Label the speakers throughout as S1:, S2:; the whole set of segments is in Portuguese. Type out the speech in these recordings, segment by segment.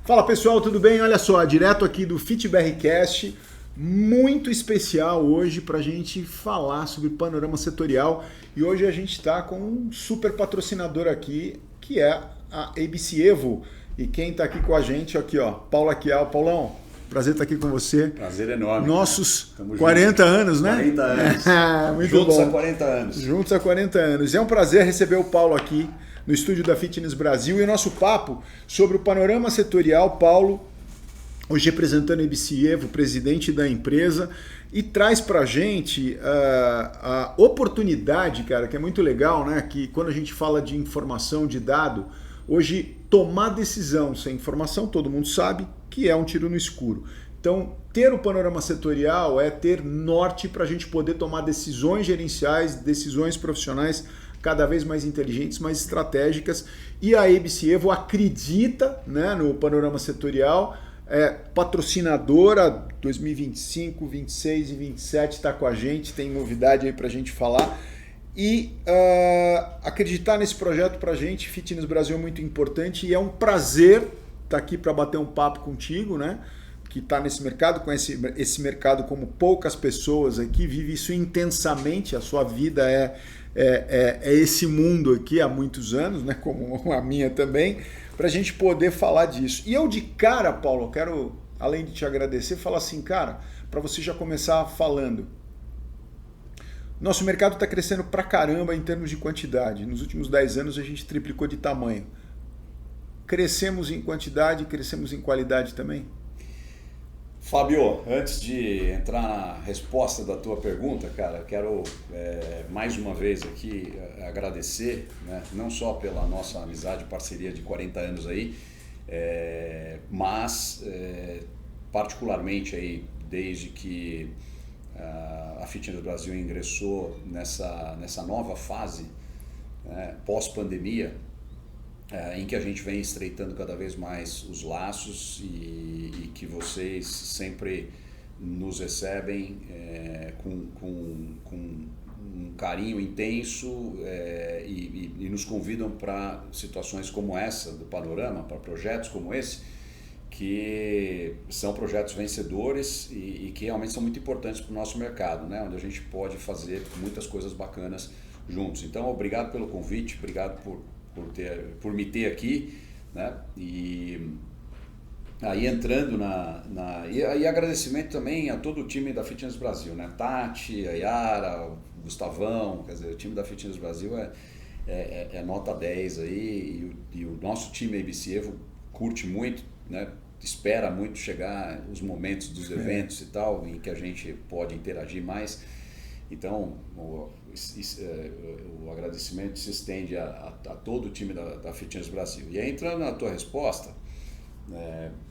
S1: Fala pessoal, tudo bem? Olha só, direto aqui do FitBRcast, muito especial hoje para a gente falar sobre panorama setorial. E hoje a gente está com um super patrocinador aqui, que é a ABC Evo. E quem está aqui com a gente, aqui ó, Paulo Aquial. Paulão, prazer estar aqui com você.
S2: Prazer enorme.
S1: Nossos 40 anos, né?
S2: 40 anos.
S1: Muito
S2: Juntos
S1: bom.
S2: há 40 anos.
S1: Juntos há 40 anos. É um prazer receber o Paulo aqui no estúdio da Fitness Brasil e o nosso papo sobre o panorama setorial. Paulo, hoje representando a ABC Evo, presidente da empresa, e traz pra gente a oportunidade, cara, que é muito legal, né? Que quando a gente fala de informação, de dado, hoje tomar decisão sem informação, todo mundo sabe que é um tiro no escuro. Então, ter o panorama setorial é ter norte para a gente poder tomar decisões gerenciais, decisões profissionais cada vez mais inteligentes, mais estratégicas. E a ABC Evo acredita, né, no panorama setorial, é patrocinadora 2025, 26 e 27 está com a gente, tem novidade aí para a gente falar. E acreditar nesse projeto para a gente, Fitness Brasil, é muito importante e é um prazer estar aqui para bater um papo contigo, né? Que está nesse mercado, conhece esse mercado como poucas pessoas aqui, vive isso intensamente, a sua vida é esse mundo aqui há muitos anos, né? Como a minha também, para a gente poder falar disso. E eu de cara, Paulo, quero, além de te agradecer, falar assim, cara, para você já começar falando. Nosso mercado está crescendo pra caramba em termos de quantidade. Nos últimos 10 anos a gente triplicou de tamanho. Crescemos em quantidade, crescemos em qualidade também?
S2: Fábio, antes de entrar na resposta da tua pergunta, cara, quero mais uma vez aqui agradecer, né, não só pela nossa amizade e parceria de 40 anos aí, mas particularmente aí desde que a Fitness Brasil ingressou nessa nova fase, né, pós-pandemia, em que a gente vem estreitando cada vez mais os laços e que vocês sempre nos recebem com um carinho intenso e nos convidam para situações como essa do panorama, para projetos como esse, que são projetos vencedores e que realmente são muito importantes para o nosso mercado, né? Onde a gente pode fazer muitas coisas bacanas juntos. Então, obrigado pelo convite, obrigado por me ter aqui, né? E aí entrando e agradecimento também a todo o time da Fitness Brasil, né? Tati, a Yara, o Gustavão, quer dizer, o time da Fitness Brasil é nota 10 aí e o nosso time ABC Evo curte muito, né? Espera muito chegar os momentos dos eventos e tal, em que a gente pode interagir mais. Então, o agradecimento se estende a todo o time da Fitness Brasil. E aí, entrando na tua resposta,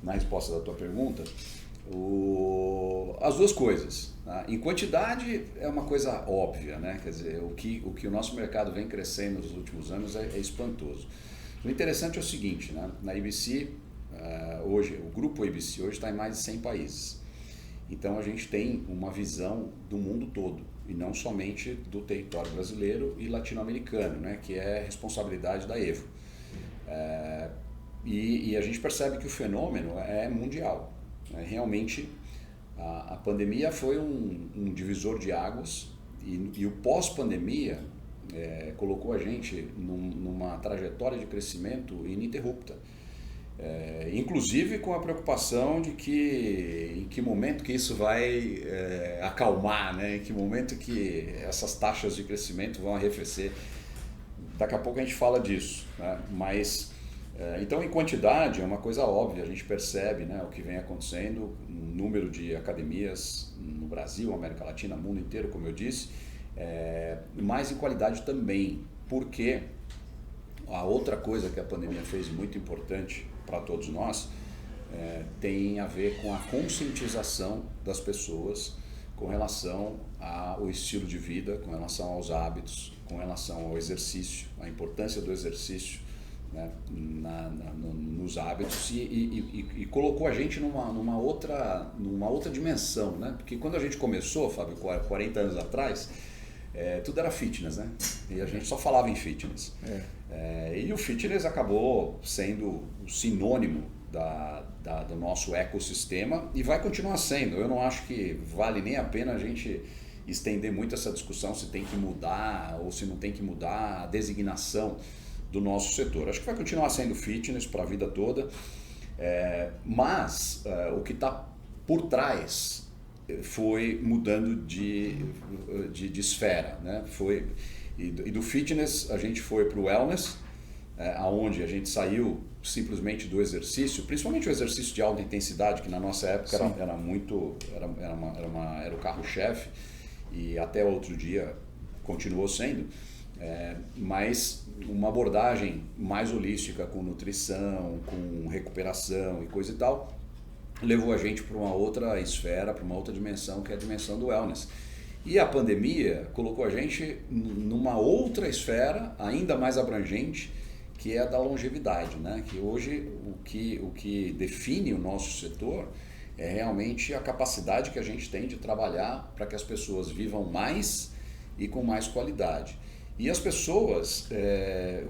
S2: na resposta da tua pergunta, as duas coisas. Tá? Em quantidade é uma coisa óbvia, né? Quer dizer, o que o nosso mercado vem crescendo nos últimos anos é espantoso. O interessante é o seguinte, né? Na ABC, hoje, o grupo ABC hoje está em mais de 100 países. Então a gente tem uma visão do mundo todo e não somente do território brasileiro e latino-americano, né, que é responsabilidade da Evo. E a gente percebe que o fenômeno é mundial. Realmente a pandemia foi um divisor de águas e o pós-pandemia colocou a gente numa trajetória de crescimento ininterrupta. Inclusive com a preocupação de em que momento que isso vai acalmar, né? Em que momento que essas taxas de crescimento vão arrefecer. Daqui a pouco a gente fala disso, né? Mas então em quantidade é uma coisa óbvia, a gente percebe, né, o que vem acontecendo, o número de academias no Brasil, América Latina, mundo inteiro, como eu disse, mas em qualidade também, porque a outra coisa que a pandemia fez muito importante para todos nós tem a ver com a conscientização das pessoas com relação ao estilo de vida, com relação aos hábitos, com relação ao exercício, a importância do exercício, né, nos hábitos e colocou a gente numa outra dimensão, né? Porque quando a gente começou, Fábio, 40 anos atrás, tudo era fitness, né? E a gente só falava em fitness. E o fitness acabou sendo o sinônimo do nosso ecossistema e vai continuar sendo. Eu não acho que vale nem a pena a gente estender muito essa discussão se tem que mudar ou se não tem que mudar a designação do nosso setor. Acho que vai continuar sendo fitness para a vida toda, mas o que está por trás foi mudando de esfera, né? E do fitness a gente foi para o wellness, aonde a gente saiu simplesmente do exercício, principalmente o exercício de alta intensidade, que na nossa época era o carro-chefe, e até outro dia continuou sendo, mas uma abordagem mais holística, com nutrição, com recuperação e coisa e tal, levou a gente para uma outra esfera, para uma outra dimensão, que é a dimensão do wellness. E a pandemia colocou a gente numa outra esfera, ainda mais abrangente, que é a da longevidade, né? Que hoje o que define o nosso setor é realmente a capacidade que a gente tem de trabalhar para que as pessoas vivam mais e com mais qualidade. E as pessoas,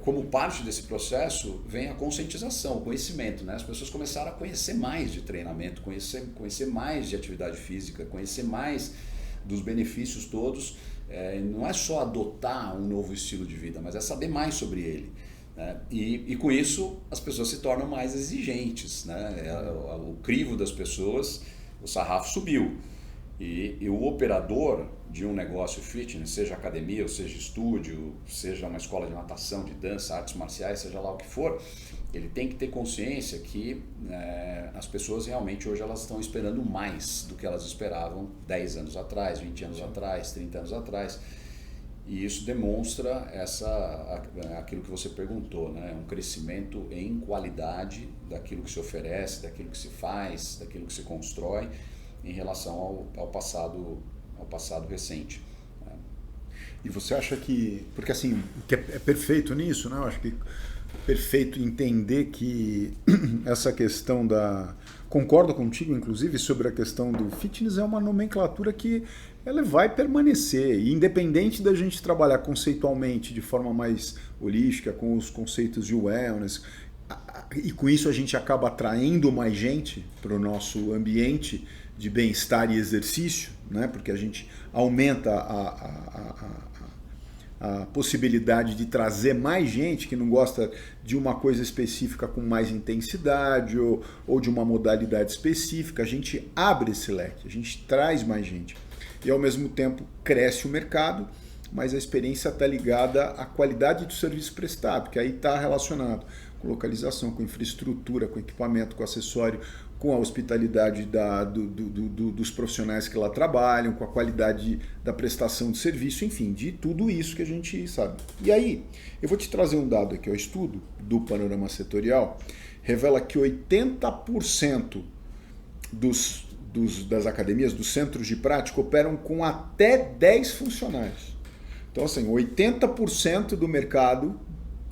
S2: como parte desse processo, vem a conscientização, o conhecimento, né? As pessoas começaram a conhecer mais de treinamento, conhecer mais de atividade física, conhecer mais dos benefícios todos. Não é só adotar um novo estilo de vida, mas é saber mais sobre ele. Né? E com isso as pessoas se tornam mais exigentes, né? O crivo das pessoas, o sarrafo subiu. E o operador de um negócio fitness, seja academia, ou seja estúdio, seja uma escola de natação, de dança, artes marciais, seja lá o que for, ele tem que ter consciência que as pessoas realmente hoje elas estão esperando mais do que elas esperavam 10 anos atrás, 20 anos atrás, 30 anos atrás. E isso demonstra aquilo que você perguntou, né? Um crescimento em qualidade daquilo que se oferece, daquilo que se faz, daquilo que se constrói em relação ao passado recente.
S1: E você acha que... Porque assim, que é perfeito nisso, né? Eu acho que é perfeito entender que essa questão da... Concordo contigo, inclusive, sobre a questão do fitness, é uma nomenclatura que ela vai permanecer. E independente da gente trabalhar conceitualmente de forma mais holística, com os conceitos de wellness, e com isso a gente acaba atraindo mais gente para o nosso ambiente de bem-estar e exercício, né? Porque a gente aumenta a possibilidade de trazer mais gente que não gosta de uma coisa específica com mais intensidade ou de uma modalidade específica. A gente abre esse leque, a gente traz mais gente. E ao mesmo tempo cresce o mercado, mas a experiência está ligada à qualidade do serviço prestado, que aí está relacionado com localização, com infraestrutura, com equipamento, com acessório, com a hospitalidade dos profissionais que lá trabalham, com a qualidade da prestação de serviço, enfim, de tudo isso que a gente sabe. E aí, eu vou te trazer um dado aqui, o estudo do Panorama Setorial revela que 80% das academias, dos centros de prática, operam com até 10 funcionários. Então, assim, 80% do mercado,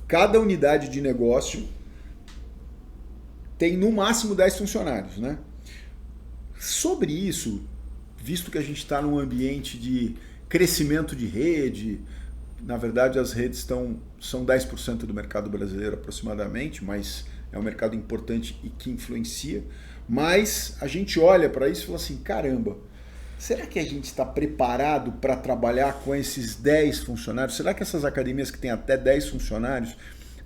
S1: cada unidade de negócio tem no máximo 10 funcionários, né? Sobre isso, visto que a gente está num ambiente de crescimento de rede, na verdade as redes são 10% do mercado brasileiro aproximadamente, mas é um mercado importante e que influencia, mas a gente olha para isso e fala assim, caramba, será que a gente está preparado para trabalhar com esses 10 funcionários? Será que essas academias que têm até 10 funcionários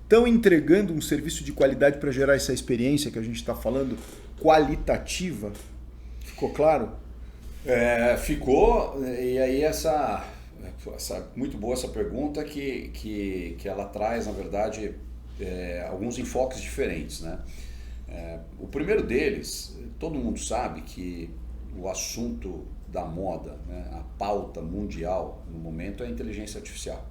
S1: estão entregando um serviço de qualidade para gerar essa experiência que a gente está falando, qualitativa? Ficou claro?
S2: Ficou, e aí muito boa essa pergunta que ela traz, na verdade, alguns enfoques diferentes, né? O primeiro deles, todo mundo sabe que o assunto da moda, né, a pauta mundial no momento é a inteligência artificial.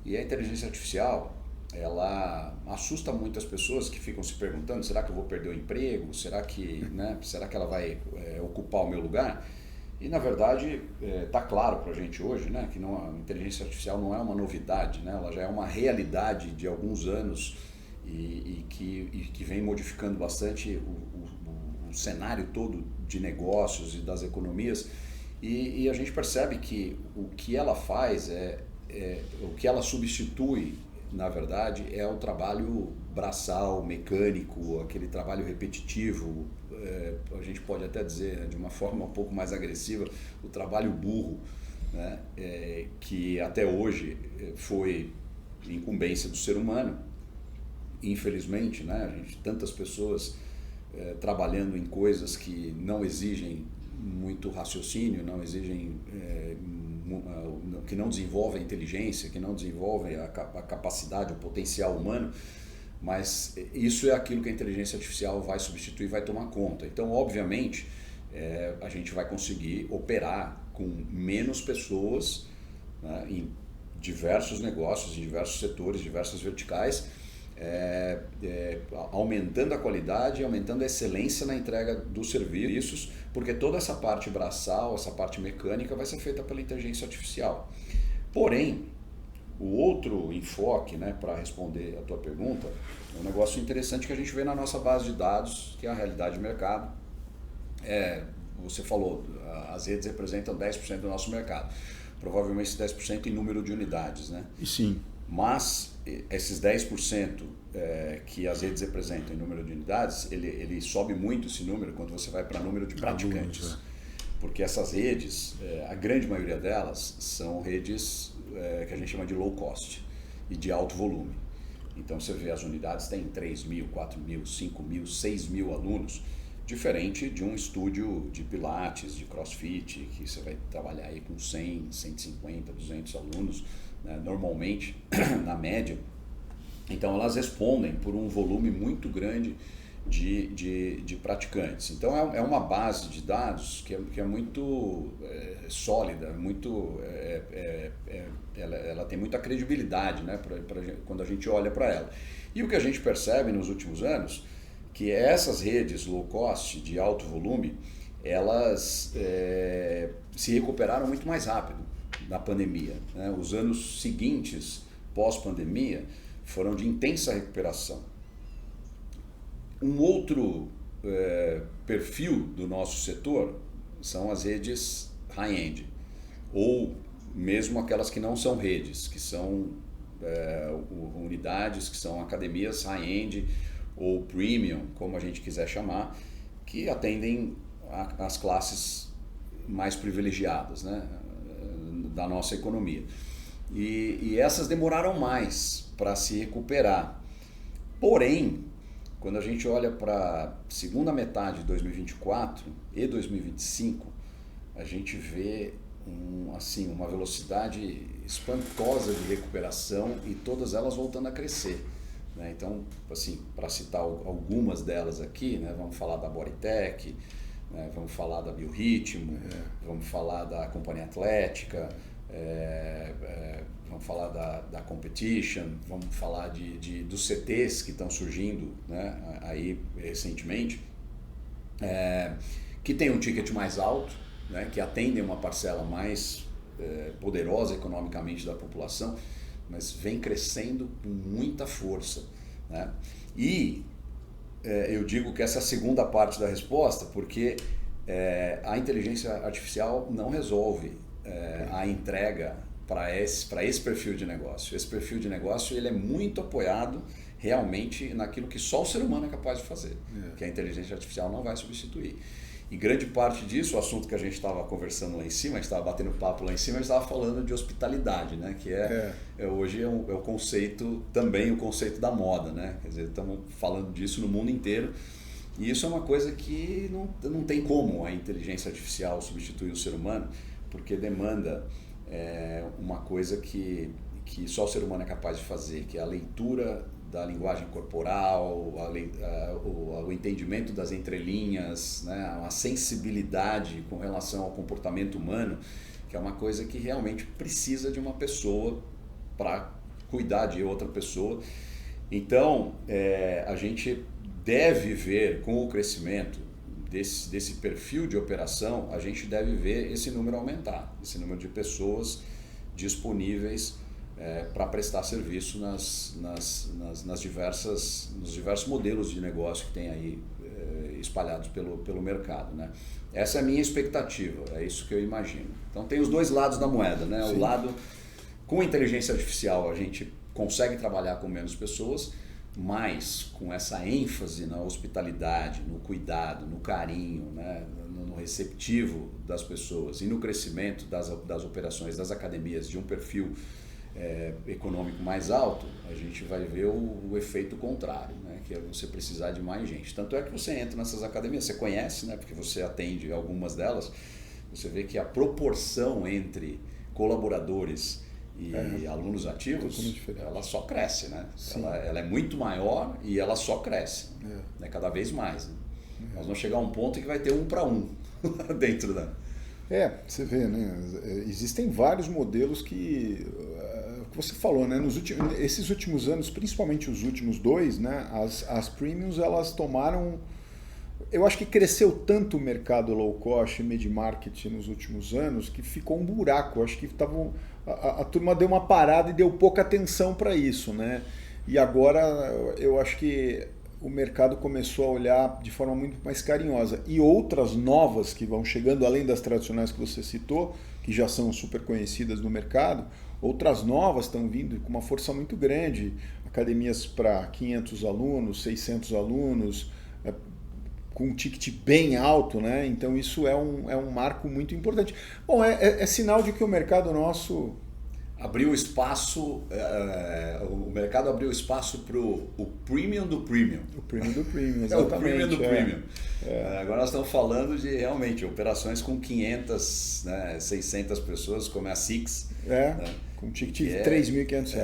S2: E a inteligência artificial, ela assusta muitas pessoas que ficam se perguntando, será que eu vou perder o emprego? Será que ela vai ocupar o meu lugar? E na verdade está claro para a gente hoje, né, que a inteligência artificial não é uma novidade, né, ela já é uma realidade de alguns anos e que vem modificando bastante o cenário todo de negócios e das economias. E a gente percebe que o que ela faz o que ela substitui na verdade, é o trabalho braçal, mecânico, aquele trabalho repetitivo, a gente pode até dizer de uma forma um pouco mais agressiva, o trabalho burro, né? Que até hoje foi incumbência do ser humano, infelizmente, né? A gente, tantas pessoas trabalhando em coisas que não exigem muito raciocínio, não exigem, que não desenvolvem a inteligência, que não desenvolvem a capacidade, o potencial humano, mas isso é aquilo que a inteligência artificial vai substituir, vai tomar conta. Então, obviamente, a gente vai conseguir operar com menos pessoas, né, em diversos negócios, em diversos setores, diversas verticais, aumentando a qualidade, aumentando a excelência na entrega dos serviços, porque toda essa parte braçal, essa parte mecânica vai ser feita pela inteligência artificial. Porém, o outro enfoque, né, para responder a tua pergunta, é um negócio interessante que a gente vê na nossa base de dados, que é a realidade de mercado. Você falou, as redes representam 10% do nosso mercado, provavelmente esse 10% em número de unidades, né?
S1: Sim.
S2: Mas esses 10% que as redes representam em número de unidades, ele sobe muito esse número quando você vai para número de praticantes. Porque essas redes, a grande maioria delas, são redes que a gente chama de low cost e de alto volume. Então você vê as unidades tem 3.000, 4.000, 5.000, 6.000 alunos, diferente de um estúdio de pilates, de crossfit, que você vai trabalhar aí com 100, 150, 200 alunos, né, normalmente, na média. Então elas respondem por um volume muito grande de praticantes. Então é uma base de dados que é muito sólida, muito, ela tem muita credibilidade, né, quando a gente olha para ela. E o que a gente percebe nos últimos anos, que essas redes low cost de alto volume, elas se recuperaram muito mais rápido na pandemia, né? Os anos seguintes, pós-pandemia, foram de intensa recuperação. Um outro perfil do nosso setor são as redes high-end, ou mesmo aquelas que não são redes, que são unidades, que são academias high-end ou premium, como a gente quiser chamar, que atendem as classes mais privilegiadas, né, da nossa economia. E essas demoraram mais para se recuperar. Porém, quando a gente olha para a segunda metade de 2024 e 2025, a gente vê uma velocidade espantosa de recuperação e todas elas voltando a crescer, né? Então, assim, para citar algumas delas aqui, né, vamos falar da Bodytech, né, vamos falar da Biorritmo, vamos falar da Companhia Atlética, vamos falar da Competition, vamos falar dos CTs que estão surgindo, né, aí recentemente, que tem um ticket mais alto, né, que atendem uma parcela mais poderosa economicamente da população, mas vem crescendo com muita força, né? E eu digo que essa é a segunda parte da resposta, porque a inteligência artificial não resolve a entrega para esse perfil de negócio. Esse perfil de negócio ele é muito apoiado realmente naquilo que só o ser humano é capaz de fazer, que a inteligência artificial não vai substituir. E grande parte disso, o assunto que a gente estava conversando lá em cima, a gente estava batendo papo lá em cima, a gente estava falando de hospitalidade, né? Que hoje é o conceito, também o conceito da moda, né? Quer dizer, estamos falando disso no mundo inteiro. E isso é uma coisa que não tem como a inteligência artificial substituir o ser humano, porque demanda uma coisa que só o ser humano é capaz de fazer, que é a leitura da linguagem corporal, o entendimento das entrelinhas, né, a sensibilidade com relação ao comportamento humano, que é uma coisa que realmente precisa de uma pessoa para cuidar de outra pessoa. Então, a gente deve ver, com o crescimento desse perfil de operação, a gente deve ver esse número aumentar, esse número de pessoas disponíveis para prestar serviço nos diversos modelos de negócio que tem aí espalhados pelo mercado, né? Essa é a minha expectativa, é isso que eu imagino. Então tem os dois lados da moeda, né? O lado com inteligência artificial a gente consegue trabalhar com menos pessoas, mas com essa ênfase na hospitalidade, no cuidado, no carinho, né, no receptivo das pessoas e no crescimento das operações das academias de um perfil econômico mais alto, a gente vai ver o efeito contrário, né, que é você precisar de mais gente. Tanto é que você entra nessas academias, você conhece, né, porque você atende algumas delas, você vê que a proporção entre colaboradores e alunos ativos, ela só cresce, né? Ela é muito maior e ela só cresce, né? Cada vez mais. Né? Nós vamos chegar a um ponto que vai ter 1 para 1 dentro da...
S1: Você vê, né? Existem vários modelos que você falou, né? Esses últimos anos, principalmente os últimos 2, né? As premiums, elas tomaram... Eu acho que cresceu tanto o mercado low cost e mid-market nos últimos anos que ficou um buraco. Eu acho que a turma deu uma parada e deu pouca atenção para isso, né? E agora eu acho que o mercado começou a olhar de forma muito mais carinhosa. E outras novas que vão chegando, além das tradicionais que você citou, que já são super conhecidas no mercado, outras novas estão vindo com uma força muito grande. Academias para 500 alunos, 600 alunos, com um ticket bem alto, né? Então isso é um marco muito importante. Bom, é sinal de que o mercado nosso...
S2: Abriu espaço, o mercado abriu espaço para o premium do premium.
S1: O premium do premium, exatamente.
S2: É o premium do premium. Agora nós estamos falando de, realmente, operações com 500, né, 600 pessoas, como é a Six. Né?
S1: Com um ticket de R$3.500.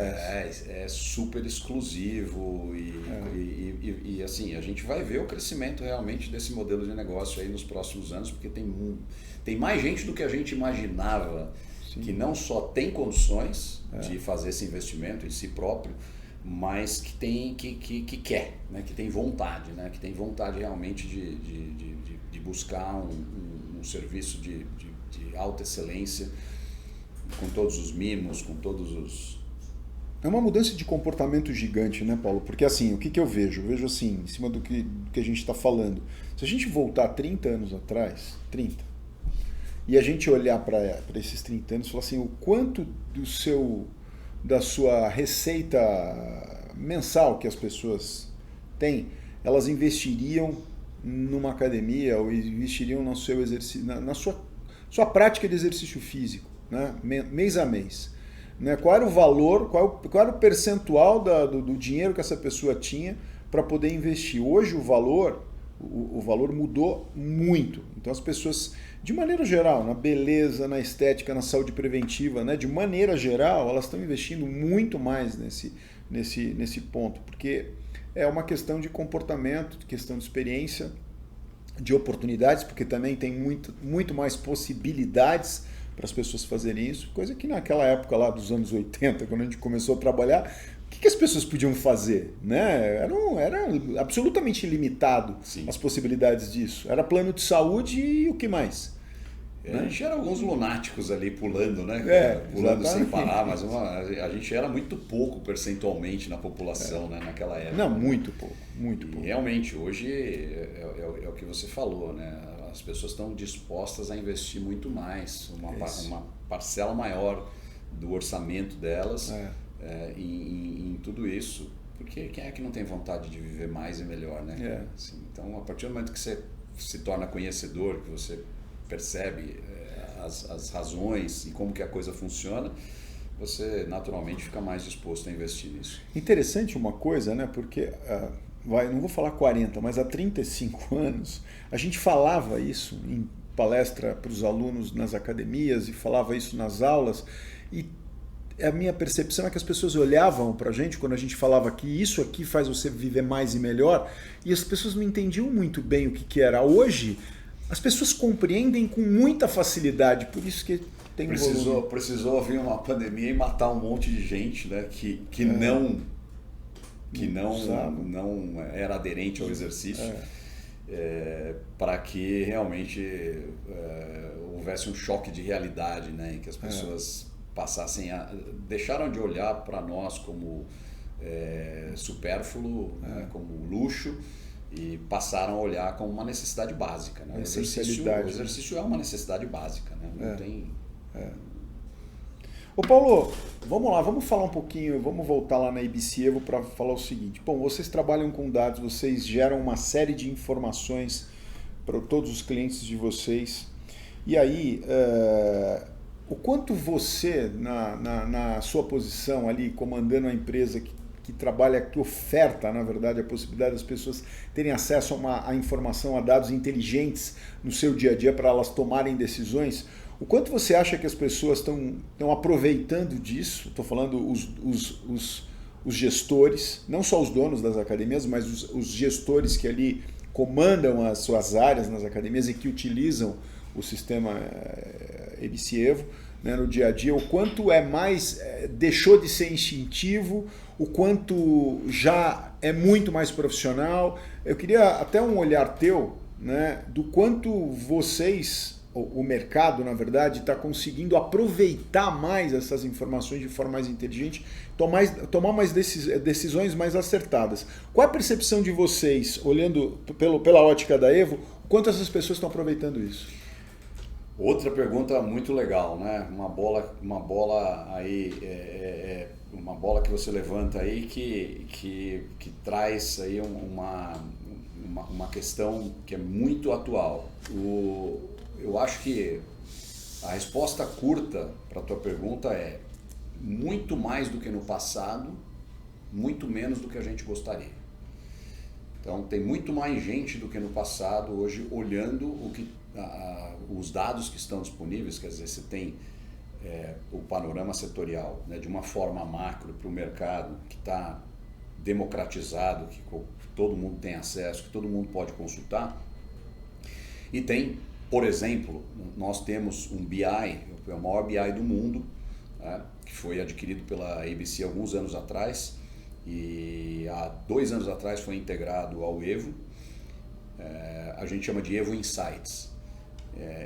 S2: É super exclusivo e assim, a gente vai ver o crescimento realmente desse modelo de negócio aí nos próximos anos, porque tem mais gente do que a gente imaginava. Sim. Que não só tem condições de fazer esse investimento em si próprio, mas que quer, né? Que tem vontade, né? Que tem vontade realmente de buscar um serviço de alta excelência, com todos os mimos, com todos os...
S1: É uma mudança de comportamento gigante, né, Paulo? Porque assim, o que eu vejo? Eu vejo assim, em cima do que a gente está falando. Se a gente voltar 30 anos atrás, e a gente olhar para esses 30 anos e falar assim, o quanto da sua receita mensal que as pessoas têm, elas investiriam numa academia ou investiriam no seu exercício, na sua prática de exercício físico, né? Mês a mês. Né? Qual era o valor, qual era o percentual do dinheiro que essa pessoa tinha para poder investir? Hoje o valor mudou muito. Então as pessoas, de maneira geral, na beleza, na estética, na saúde preventiva, né? De maneira geral, elas estão investindo muito mais nesse ponto, porque é uma questão de comportamento, questão de experiência, de oportunidades, porque também tem muito mais possibilidades para as pessoas fazerem isso, coisa que naquela época lá dos anos 80, quando a gente começou a trabalhar, o que as pessoas podiam fazer? Né? Era absolutamente ilimitado. Sim. As possibilidades disso. Era plano de saúde e o que mais?
S2: A gente era alguns lunáticos ali pulando, né? Pulando sem parar, mas a gente era muito pouco percentualmente na população, né? Naquela época.
S1: Não, muito pouco, muito pouco.
S2: Realmente, hoje é o que você falou, né? As pessoas estão dispostas a investir muito mais, uma parcela maior do orçamento delas em tudo isso, porque quem é que não tem vontade de viver mais e melhor, né? Assim, então, a partir do momento que você se torna conhecedor, que você percebe as razões e como que a coisa funciona, você naturalmente fica mais disposto a investir nisso.
S1: Interessante uma coisa, né? Porque, não vou falar 40, mas há 35 anos, a gente falava isso em palestra para os alunos nas academias e falava isso nas aulas, e a minha percepção é que as pessoas olhavam para a gente quando a gente falava que isso aqui faz você viver mais e melhor, e as pessoas não entendiam muito bem o que era. Hoje, as pessoas compreendem com muita facilidade, por isso que tem
S2: precisou vir uma pandemia e matar um monte de gente, né, que não era aderente ao exercício, para que realmente houvesse um choque de realidade, né, em que as pessoas deixaram de olhar para nós como supérfluo, né, como luxo, e passaram a olhar como uma necessidade básica, né? O exercício é uma necessidade básica, né? Não tem...
S1: Ô Paulo, vamos lá, vamos falar um pouquinho, vamos voltar lá na ABC Evo para falar o seguinte. Bom, vocês trabalham com dados, vocês geram uma série de informações para todos os clientes de vocês. E aí, o quanto você, na sua posição ali, comandando a empresa que trabalha, que oferta, na verdade, a possibilidade das pessoas terem acesso a informação, a dados inteligentes no seu dia a dia para elas tomarem decisões, o quanto você acha que as pessoas estão aproveitando disso? Estou falando os gestores, não só os donos das academias, mas os gestores que ali comandam as suas áreas nas academias e que utilizam o sistema ABC Evo, né, no dia a dia, o quanto é mais, deixou de ser instintivo, o quanto já é muito mais profissional. Eu queria até um olhar teu, né, do quanto vocês, o mercado, na verdade, está conseguindo aproveitar mais essas informações de forma mais inteligente, tomar mais decisões mais acertadas. Qual é a percepção de vocês, olhando pela ótica da Evo, o quanto essas pessoas estão aproveitando isso?
S2: Outra pergunta muito legal, né? Uma bola aí, uma bola que você levanta aí que traz aí uma questão que é muito atual. Eu acho que a resposta curta para a tua pergunta é muito mais do que no passado, muito menos do que a gente gostaria. Então tem muito mais gente do que no passado hoje olhando os dados que estão disponíveis, quer dizer, você tem o panorama setorial, né, de uma forma macro para o mercado que está democratizado, que todo mundo tem acesso, que todo mundo pode consultar. E tem, por exemplo, nós temos um BI, é o maior BI do mundo, né, que foi adquirido pela ABC alguns anos atrás, e há 2 anos atrás foi integrado ao Evo. A gente chama de Evo Insights.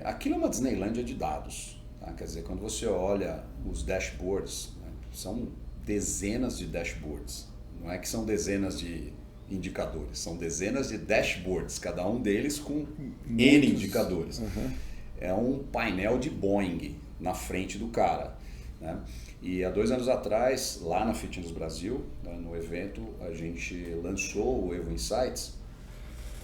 S2: Aquilo é uma Disneylândia de dados, tá? Quer dizer, quando você olha os dashboards, né, são dezenas de dashboards, não é que são dezenas de indicadores, são dezenas de dashboards, cada um deles com N indicadores. Uhum. É um painel de Boeing na frente do cara, né? E há 2 anos atrás, lá na Fitness Brasil, né, no evento, a gente lançou o Evo Insights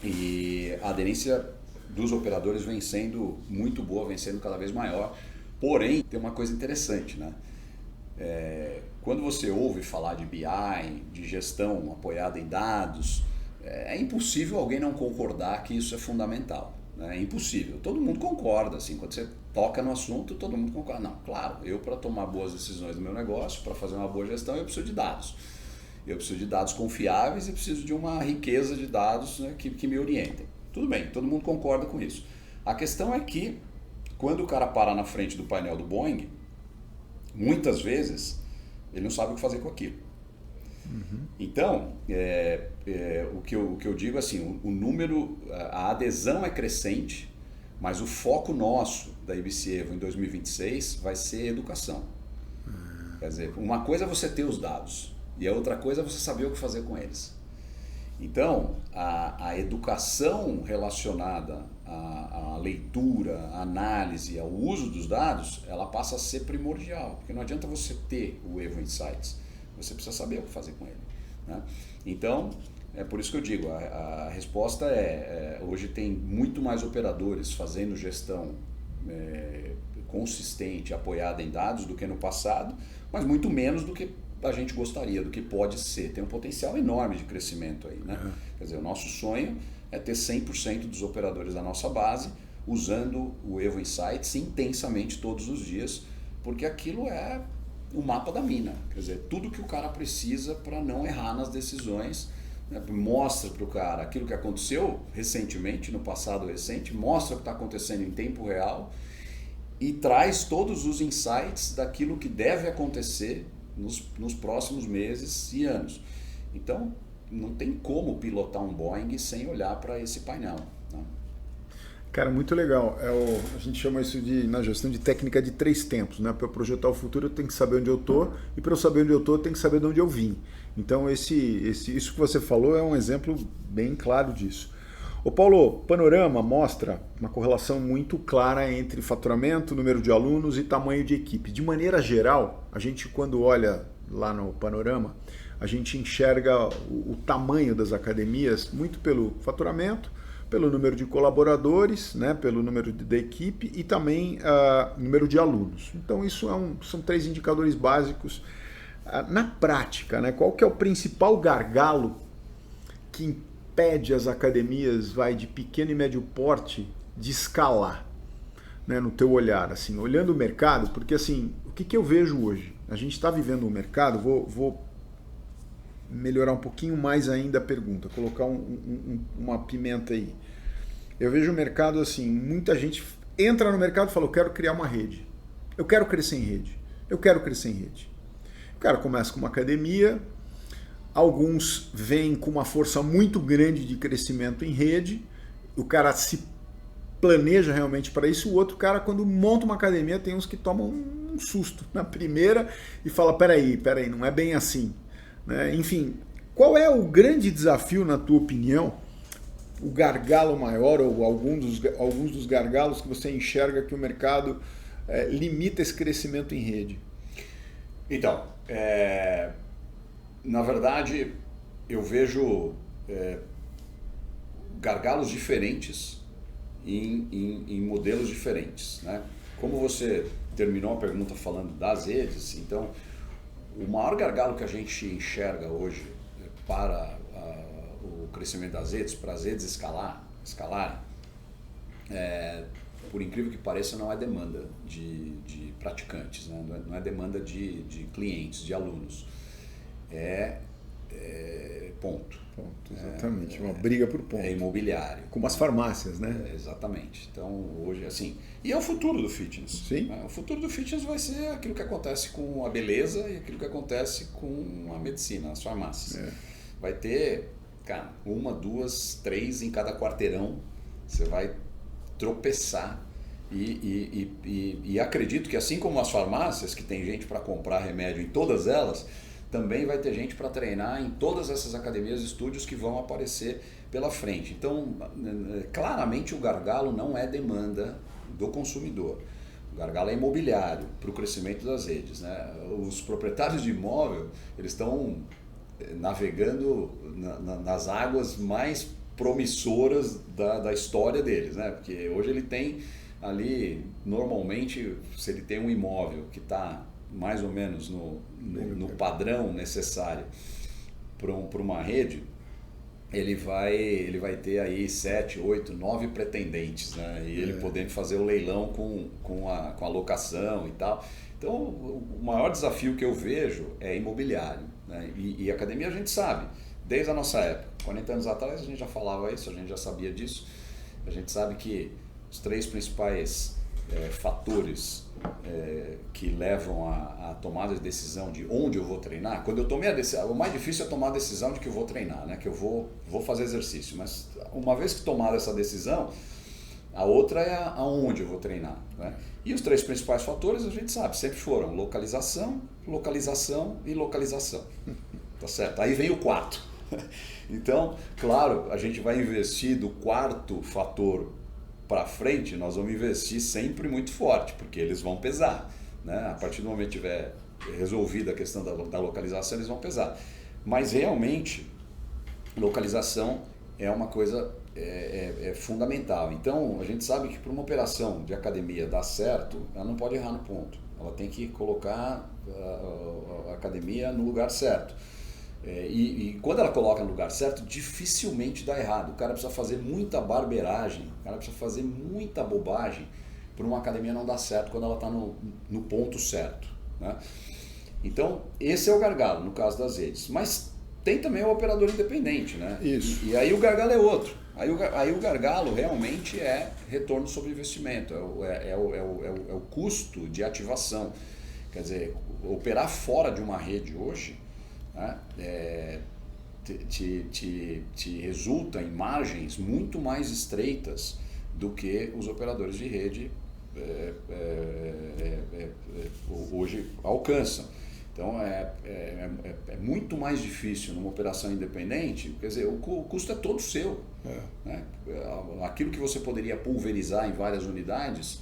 S2: e a aderência dos operadores vem sendo muito boa, vem sendo cada vez maior. Porém, tem uma coisa interessante, né? Quando você ouve falar de BI, de gestão apoiada em dados, é impossível alguém não concordar que isso é fundamental. Né? É impossível. Todo mundo concorda, assim, quando você toca no assunto, todo mundo concorda. Não, claro, eu para tomar boas decisões no meu negócio, para fazer uma boa gestão, eu preciso de dados. Eu preciso de dados confiáveis e preciso de uma riqueza de dados, né, que me orientem. Tudo bem, todo mundo concorda com isso. A questão é que, quando o cara para na frente do painel do Boeing, muitas vezes ele não sabe o que fazer com aquilo. Uhum. Então, o que eu digo assim, o número, a adesão é crescente, mas o foco nosso da ABC Evo em 2026 vai ser educação. Quer dizer, uma coisa é você ter os dados e a outra coisa é você saber o que fazer com eles. Então, a educação relacionada à leitura, à análise, ao uso dos dados, ela passa a ser primordial, porque não adianta você ter o Evo Insights, você precisa saber o que fazer com ele. Né? Então, é por isso que eu digo, a resposta hoje tem muito mais operadores fazendo gestão consistente, apoiada em dados do que no passado, mas muito menos do que a gente gostaria, do que pode ser. Tem um potencial enorme de crescimento aí, né? Uhum. Quer dizer, o nosso sonho é ter 100% dos operadores da nossa base usando o Evo Insights intensamente todos os dias, porque aquilo é o mapa da mina. Quer dizer, tudo que o cara precisa para não errar nas decisões, né? Mostra para o cara aquilo que aconteceu recentemente, no passado recente, mostra o que está acontecendo em tempo real e traz todos os insights daquilo que deve acontecer nos próximos meses e anos. Então, não tem como pilotar um Boeing sem olhar para esse painel. Né?
S1: Cara, muito legal. A gente chama isso na gestão de técnica de 3 tempos. Né? Para eu projetar o futuro, eu tenho que saber onde eu estou, e para eu saber onde eu estou, eu tenho que saber de onde eu vim. Então, isso que você falou é um exemplo bem claro disso. Ô Paulo, Panorama mostra uma correlação muito clara entre faturamento, número de alunos e tamanho de equipe. De maneira geral, a gente quando olha lá no Panorama, a gente enxerga o tamanho das academias muito pelo faturamento, pelo número de colaboradores, né, pelo número da equipe e também número de alunos. Então isso são 3 indicadores básicos. Na prática, né, qual que é o principal gargalo que impede as academias de pequeno e médio porte de escalar, né, no teu olhar, assim, olhando o mercado? Porque assim, o que eu vejo hoje? A gente está vivendo um mercado, vou melhorar um pouquinho mais ainda a pergunta, colocar uma pimenta aí. Eu vejo o mercado assim, muita gente entra no mercado e fala, eu quero criar uma rede, eu quero crescer em rede, eu quero crescer em rede. O cara começa com uma academia, alguns vêm com uma força muito grande de crescimento em rede, o cara se planeja realmente para isso, o outro cara quando monta uma academia tem uns que tomam um susto na primeira e fala, peraí, não é bem assim. Né? Enfim, qual é o grande desafio, na tua opinião, o gargalo maior ou alguns dos gargalos que você enxerga que o mercado limita esse crescimento em rede?
S2: Então, na verdade, eu vejo gargalos diferentes em modelos diferentes. Né? Como você terminou a pergunta falando das redes, então, o maior gargalo que a gente enxerga hoje para o crescimento das redes, para as redes escalarem, por incrível que pareça, não é demanda de praticantes, né? Não é demanda de clientes, de alunos. Ponto.
S1: Exatamente, uma briga por ponto.
S2: É imobiliário.
S1: Como as farmácias, né?
S2: Exatamente. Então, hoje, assim... E é o futuro do fitness.
S1: Sim.
S2: Né? O futuro do fitness vai ser aquilo que acontece com a beleza e aquilo que acontece com a medicina, as farmácias. Vai ter, cara, 1, 2, 3 em cada quarteirão. Você vai tropeçar. E acredito que assim como as farmácias, que tem gente para comprar remédio em todas elas, também vai ter gente para treinar em todas essas academias e estúdios que vão aparecer pela frente. Então, claramente o gargalo não é demanda do consumidor. O gargalo é imobiliário para o crescimento das redes. Né? Os proprietários de imóvel, eles estão navegando nas águas mais promissoras da história deles. Né? Porque hoje ele tem ali, normalmente, se ele tem um imóvel que está mais ou menos no padrão necessário para uma rede, ele vai ter aí 7, 8, 9 pretendentes, né? E ele podendo fazer o leilão com a locação e tal. Então, o maior desafio que eu vejo é imobiliário. Né? E academia a gente sabe, desde a nossa época, 40 anos atrás a gente já falava isso, a gente já sabia disso. A gente sabe que os 3 principais fatores que levam a tomada de decisão de onde eu vou treinar. Quando eu tomei a decisão, o mais difícil é tomar a decisão de que eu vou treinar, né? Que eu vou fazer exercício. Mas uma vez que tomada essa decisão, a outra é aonde eu vou treinar. Né? E os 3 principais fatores a gente sabe, sempre foram localização, localização e localização. Tá certo? Aí vem o 4. Então, claro, a gente vai investir do 4º fator para frente, nós vamos investir sempre muito forte, porque eles vão pesar. Né? A partir do momento que tiver resolvida a questão da localização, eles vão pesar. Mas realmente, localização é uma coisa fundamental. Então, a gente sabe que para uma operação de academia dar certo, ela não pode errar no ponto. Ela tem que colocar a academia no lugar certo. E quando ela coloca no lugar certo, dificilmente dá errado. O cara precisa fazer muita barbeiragem, o cara precisa fazer muita bobagem para uma academia não dar certo quando ela está no ponto certo. Né? Então, esse é o gargalo no caso das redes. Mas tem também o operador independente. Né?
S1: Isso.
S2: E aí o gargalo é outro. Aí o gargalo realmente é retorno sobre investimento, é o custo de ativação. Quer dizer, operar fora de uma rede hoje, né, te resulta em margens muito mais estreitas do que os operadores de rede hoje alcançam. Então é muito mais difícil numa operação independente, quer dizer, o custo é todo seu. Né? Aquilo que você poderia pulverizar em várias unidades,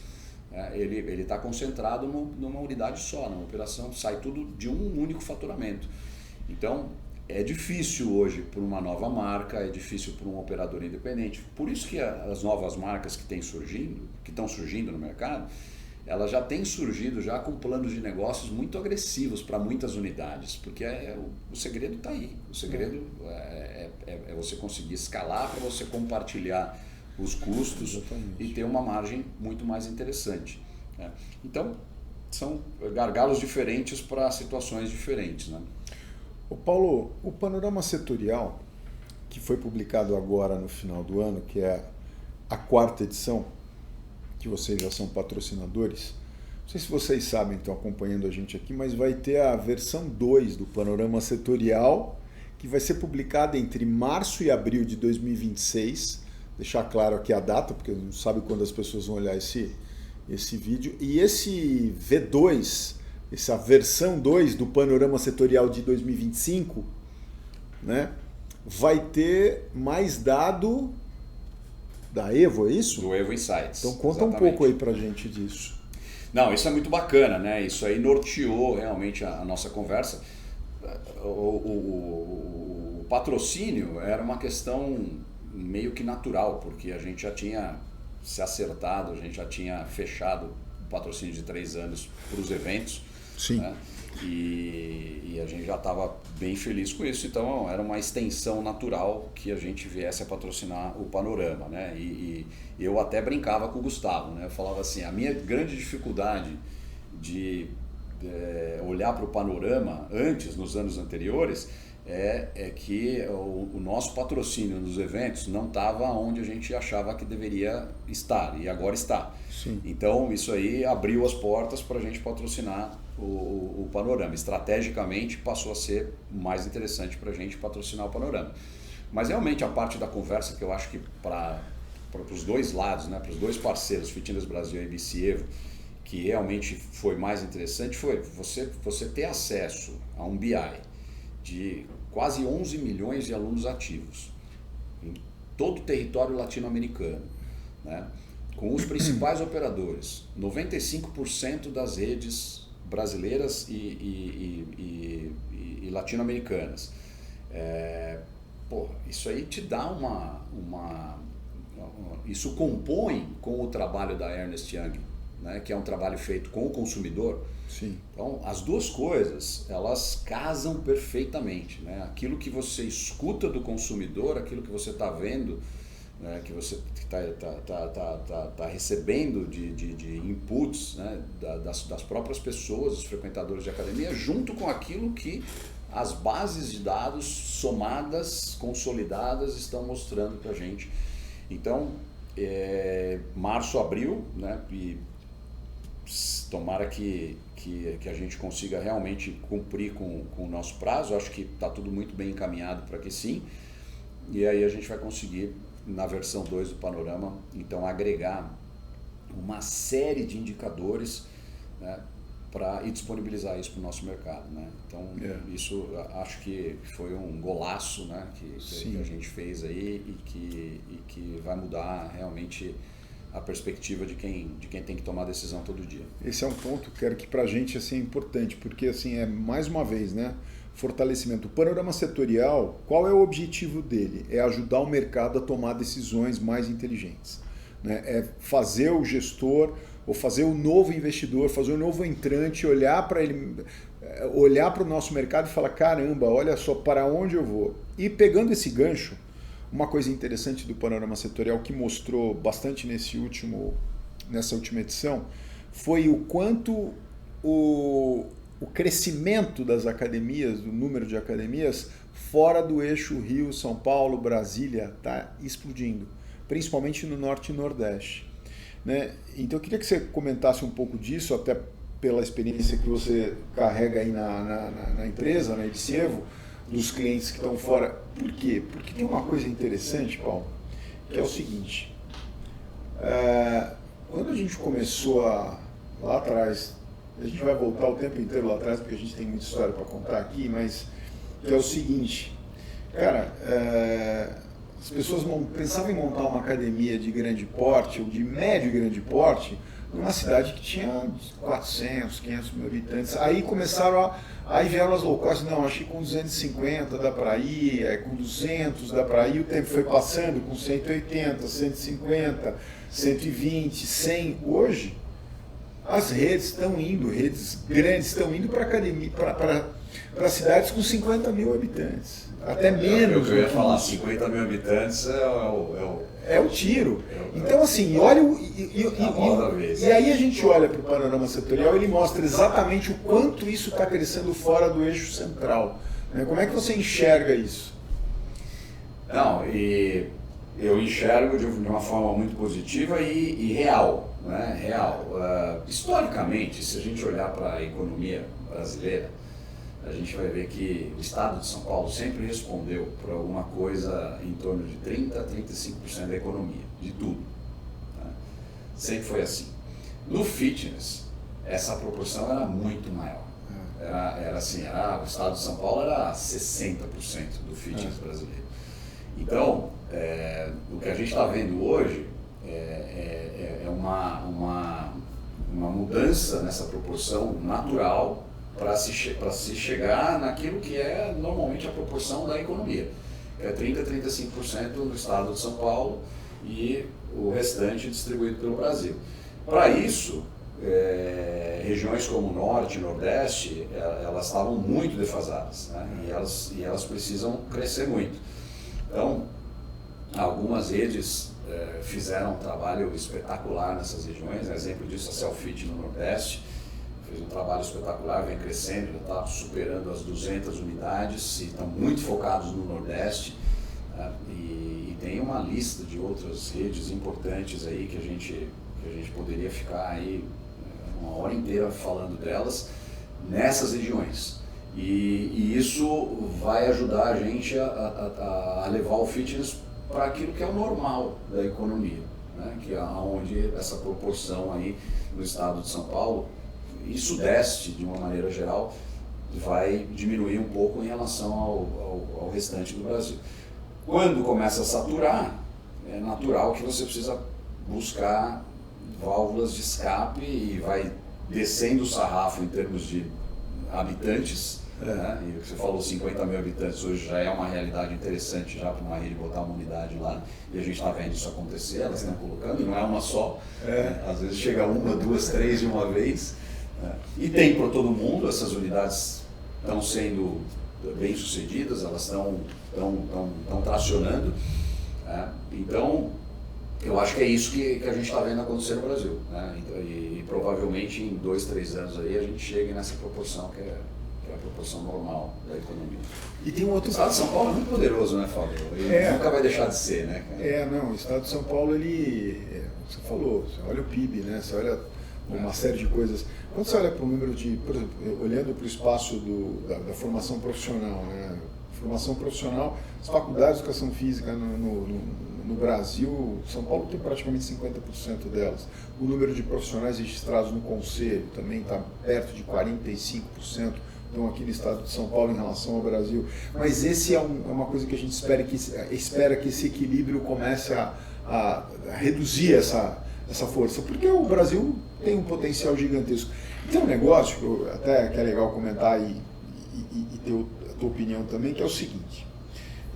S2: ele está concentrado numa unidade só, numa operação, sai tudo de um único faturamento. Então é difícil hoje para uma nova marca, é difícil para um operador independente. Por isso que as novas marcas que estão surgindo no mercado, elas já têm surgido já com planos de negócios muito agressivos para muitas unidades, porque o segredo está aí. O segredo é você conseguir escalar para você compartilhar os custos. Exatamente. E ter uma margem muito mais interessante. Né? Então, são gargalos diferentes para situações diferentes. Né?
S1: Ô Paulo, o panorama setorial, que foi publicado agora no final do ano, que é a 4ª edição, que vocês já são patrocinadores, não sei se vocês sabem, estão acompanhando a gente aqui, mas vai ter a versão 2 do panorama setorial, que vai ser publicada entre março e abril de 2026, deixar claro aqui a data, porque não sabe quando as pessoas vão olhar esse vídeo, e esse V2, essa versão 2 do panorama setorial de 2025, né, vai ter mais dado da Evo, é isso?
S2: Do Evo Insights.
S1: Então conta Exatamente. Um pouco aí pra gente disso.
S2: Não, isso é muito bacana, né? Isso aí norteou realmente a nossa conversa. O patrocínio era uma questão meio que natural, porque a gente já tinha se acertado, a gente já tinha fechado o patrocínio de 3 anos para os eventos.
S1: Sim.
S2: Né? E a gente já estava bem feliz com isso, então era uma extensão natural que a gente viesse a patrocinar o Panorama, né? E eu até brincava com o Gustavo, né? Eu falava assim, a minha grande dificuldade de olhar para o Panorama antes, nos anos anteriores, é que o nosso patrocínio nos eventos não estava onde a gente achava que deveria estar, e agora está.
S1: Sim.
S2: Então isso aí abriu as portas para a gente patrocinar o Panorama. Estrategicamente passou a ser mais interessante para a gente patrocinar o Panorama. Mas realmente a parte da conversa que eu acho que para os dois lados, né, para os dois parceiros, Fitness Brasil e ABC Evo, que realmente foi mais interessante, foi você ter acesso a um BI de quase 11 milhões de alunos ativos em todo o território latino-americano, né? Com os principais operadores, 95% das redes brasileiras e latino-americanas. Isso aí te dá isso compõe com o trabalho da Ernst Young, né, que é um trabalho feito com o consumidor.
S1: Sim.
S2: Então, as duas coisas, elas casam perfeitamente, né? Aquilo que você escuta do consumidor, aquilo que você está vendo, né, que você está recebendo de inputs, né, das próprias pessoas, dos frequentadores de academia, junto com aquilo que as bases de dados somadas, consolidadas, estão mostrando para a gente. Então, março, abril, né, e tomara que a gente consiga realmente cumprir com o nosso prazo. Acho que está tudo muito bem encaminhado para que sim, e aí a gente vai conseguir, na versão 2 do Panorama, então agregar uma série de indicadores, né, e disponibilizar isso para o nosso mercado, né? Então isso acho que foi um golaço, né, que a gente fez aí e que vai mudar realmente a perspectiva de quem tem que tomar decisão todo dia.
S1: Esse é um ponto que para a gente assim, é importante, porque assim, mais uma vez, né, fortalecimento. O panorama setorial, qual é o objetivo dele? É ajudar o mercado a tomar decisões mais inteligentes, né? É fazer o gestor, ou fazer o novo investidor, fazer o novo entrante, olhar para o nosso mercado e falar, caramba, olha só para onde eu vou. E pegando esse gancho, uma coisa interessante do panorama setorial que mostrou bastante nessa última edição foi o quanto o crescimento das academias, do número de academias fora do eixo Rio, São Paulo, Brasília está explodindo, principalmente no Norte e Nordeste, né? Então eu queria que você comentasse um pouco disso, até pela experiência que você carrega aí na empresa, na ABC Evo, dos clientes que estão fora. Por quê? Porque tem uma coisa interessante, Paulo, que é o seguinte, quando a gente começou lá atrás, a gente vai voltar o tempo inteiro lá atrás, porque a gente tem muita história para contar aqui, mas que é o seguinte, cara, as pessoas pensavam em montar uma academia de grande porte, ou de médio e grande porte, numa cidade que tinha 400, 500 mil habitantes. Aí começaram aí vieram as low cost, não, acho que com 250 dá para ir, com 200 dá para ir, o tempo foi passando com 180, 150, 120, 100. Hoje, as redes estão indo, redes grandes estão indo para academia, para cidades com 50 mil habitantes. Até menos.
S2: Eu ia falar, 50 mil habitantes
S1: é o tiro. Então, assim, olha e aí a gente olha para o panorama setorial, ele mostra exatamente o quanto isso está crescendo fora do eixo central. Né? Como é que você enxerga isso?
S2: Não, e eu enxergo de uma forma muito positiva e real. Né? Real. Historicamente, se a gente olhar para a economia brasileira, a gente vai ver que o estado de São Paulo sempre respondeu por alguma coisa em torno de 30% a 35% da economia, de tudo. Tá? Sempre foi assim. No fitness, essa proporção era muito maior. Era assim, o estado de São Paulo era 60% do fitness brasileiro. Então, o que a gente está vendo hoje é uma mudança nessa proporção natural para se chegar naquilo que é normalmente a proporção da economia, que é 30% a 35% no estado de São Paulo e o restante distribuído pelo Brasil. Para isso, regiões como o Norte e Nordeste, elas estavam muito defasadas, né? e elas precisam crescer muito. Então, algumas redes fizeram um trabalho espetacular nessas regiões, exemplo disso a Selfit no Nordeste, fez um trabalho espetacular, vem crescendo, já está superando as 200 unidades e estão muito focados no Nordeste. E tem uma lista de outras redes importantes aí que a gente poderia ficar aí uma hora inteira falando delas nessas regiões. E isso vai ajudar a gente a levar o fitness para aquilo que é o normal da economia, né? Que é onde essa proporção aí no estado de São Paulo e Sudeste, de uma maneira geral, vai diminuir um pouco em relação ao restante do Brasil. Quando começa a saturar, é natural que você precisa buscar válvulas de escape e vai descendo o sarrafo em termos de habitantes. Né? E você falou 50 mil habitantes, hoje já é uma realidade interessante já para uma rede botar uma unidade lá, e a gente está vendo isso acontecer, elas estão colocando, e não é uma só, né? Às vezes chega uma, duas, três de uma vez. E tem para todo mundo, essas unidades estão sendo bem sucedidas, elas estão tracionando. Então, eu acho que é isso que a gente está vendo acontecer no Brasil. Né? E provavelmente em 2, 3 anos aí a gente chegue nessa proporção que é a proporção normal da economia.
S1: E tem um outro...
S2: O estado de São Paulo é muito poderoso, né, Fábio? Ele nunca vai deixar de ser, né?
S1: Não, o estado de São Paulo, você falou, você olha o PIB, né? Você olha uma série de coisas. Quando você olha para o número de, por exemplo, olhando para o espaço da formação profissional, né? Formação profissional, as faculdades de educação física no Brasil, São Paulo tem praticamente 50% delas. O número de profissionais registrados no Conselho também está perto de 45%, estão aqui no estado de São Paulo em relação ao Brasil. Mas esse é uma coisa que a gente espera que esse equilíbrio comece a reduzir essa força, porque o Brasil tem um potencial gigantesco. E tem um negócio que é legal comentar e ter a tua opinião também, que é o seguinte.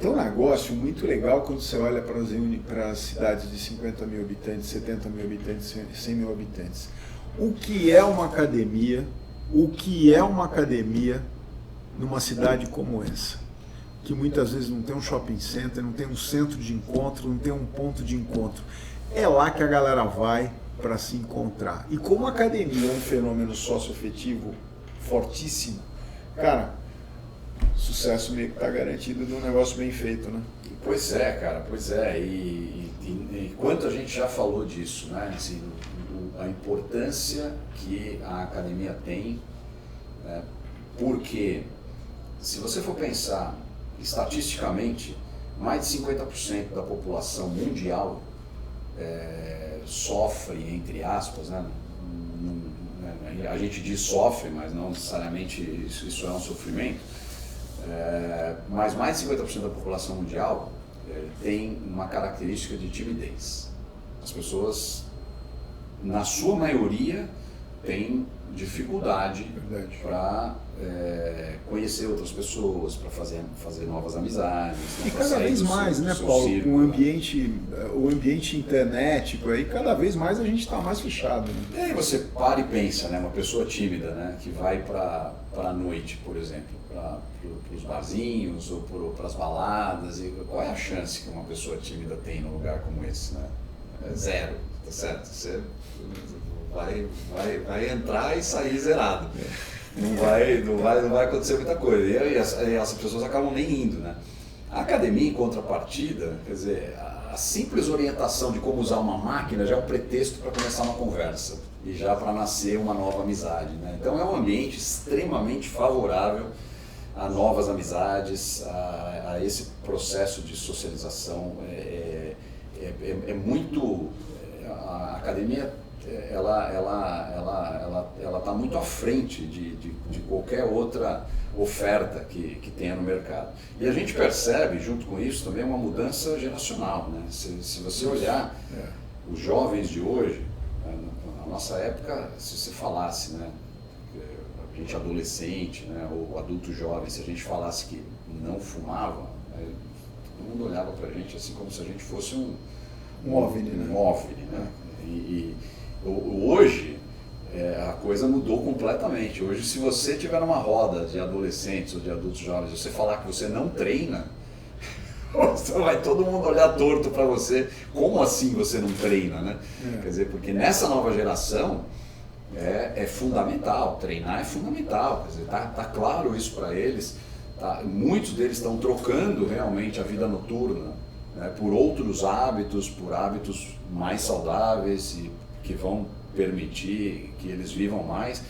S1: Tem um negócio muito legal quando você olha para as cidades de 50 mil habitantes, 70 mil habitantes, 100 mil habitantes. O que é uma academia numa cidade como essa? Que muitas vezes não tem um shopping center, não tem um centro de encontro, não tem um ponto de encontro. É lá que a galera vai para se encontrar. E como a academia é um fenômeno socioafetivo fortíssimo, cara, sucesso meio que está garantido de um negócio bem feito, né?
S2: Pois é, cara, pois é. E quanto a gente já falou disso, né? Assim, a importância que a academia tem, né? Porque se você for pensar estatisticamente, mais de 50% da população mundial sofre, entre aspas, né? Em a gente diz sofre, mas não necessariamente isso é um sofrimento, mas mais de 50% da população mundial tem uma característica de timidez. As pessoas, na sua maioria, têm dificuldade para conhecer outras pessoas, para fazer novas amizades.
S1: E cada vez mais, né, Paulo, com o ambiente internet, aí cada vez mais a gente está mais fechado. Né?
S2: E aí você para e pensa, né, uma pessoa tímida, né, que vai para a noite, por exemplo, para os barzinhos ou para as baladas, e qual é a chance que uma pessoa tímida tem num lugar como esse? Né? Zero, tá certo? Você vai entrar e sair zerado. Não vai acontecer muita coisa. E essas pessoas acabam nem indo, né? A academia, em contrapartida, quer dizer, a simples orientação de como usar uma máquina já é um pretexto para começar uma conversa e já para nascer uma nova amizade, né? Então é um ambiente extremamente favorável a novas amizades, a esse processo de socialização. É muito... A academia ela está muito à frente de qualquer outra oferta que tenha no mercado. E a gente percebe, junto com isso, também uma mudança geracional, né? Se você olhar os jovens de hoje, na nossa época, se você falasse, né, a gente adolescente, né, ou adulto jovem, se a gente falasse que não fumava, todo mundo olhava para a gente assim como se a gente fosse um
S1: OVNI, né?
S2: Um OVNI, né? E hoje a coisa mudou completamente. Hoje, se você tiver numa roda de adolescentes ou de adultos jovens, você falar que você não treina, vai todo mundo olhar torto para você. Como assim você não treina, né? Quer dizer, porque nessa nova geração é fundamental, treinar é fundamental. Quer dizer, tá claro isso para eles. Muitos deles estão trocando realmente a vida noturna, né, por outros hábitos, por hábitos mais saudáveis e que vão permitir que eles vivam mais.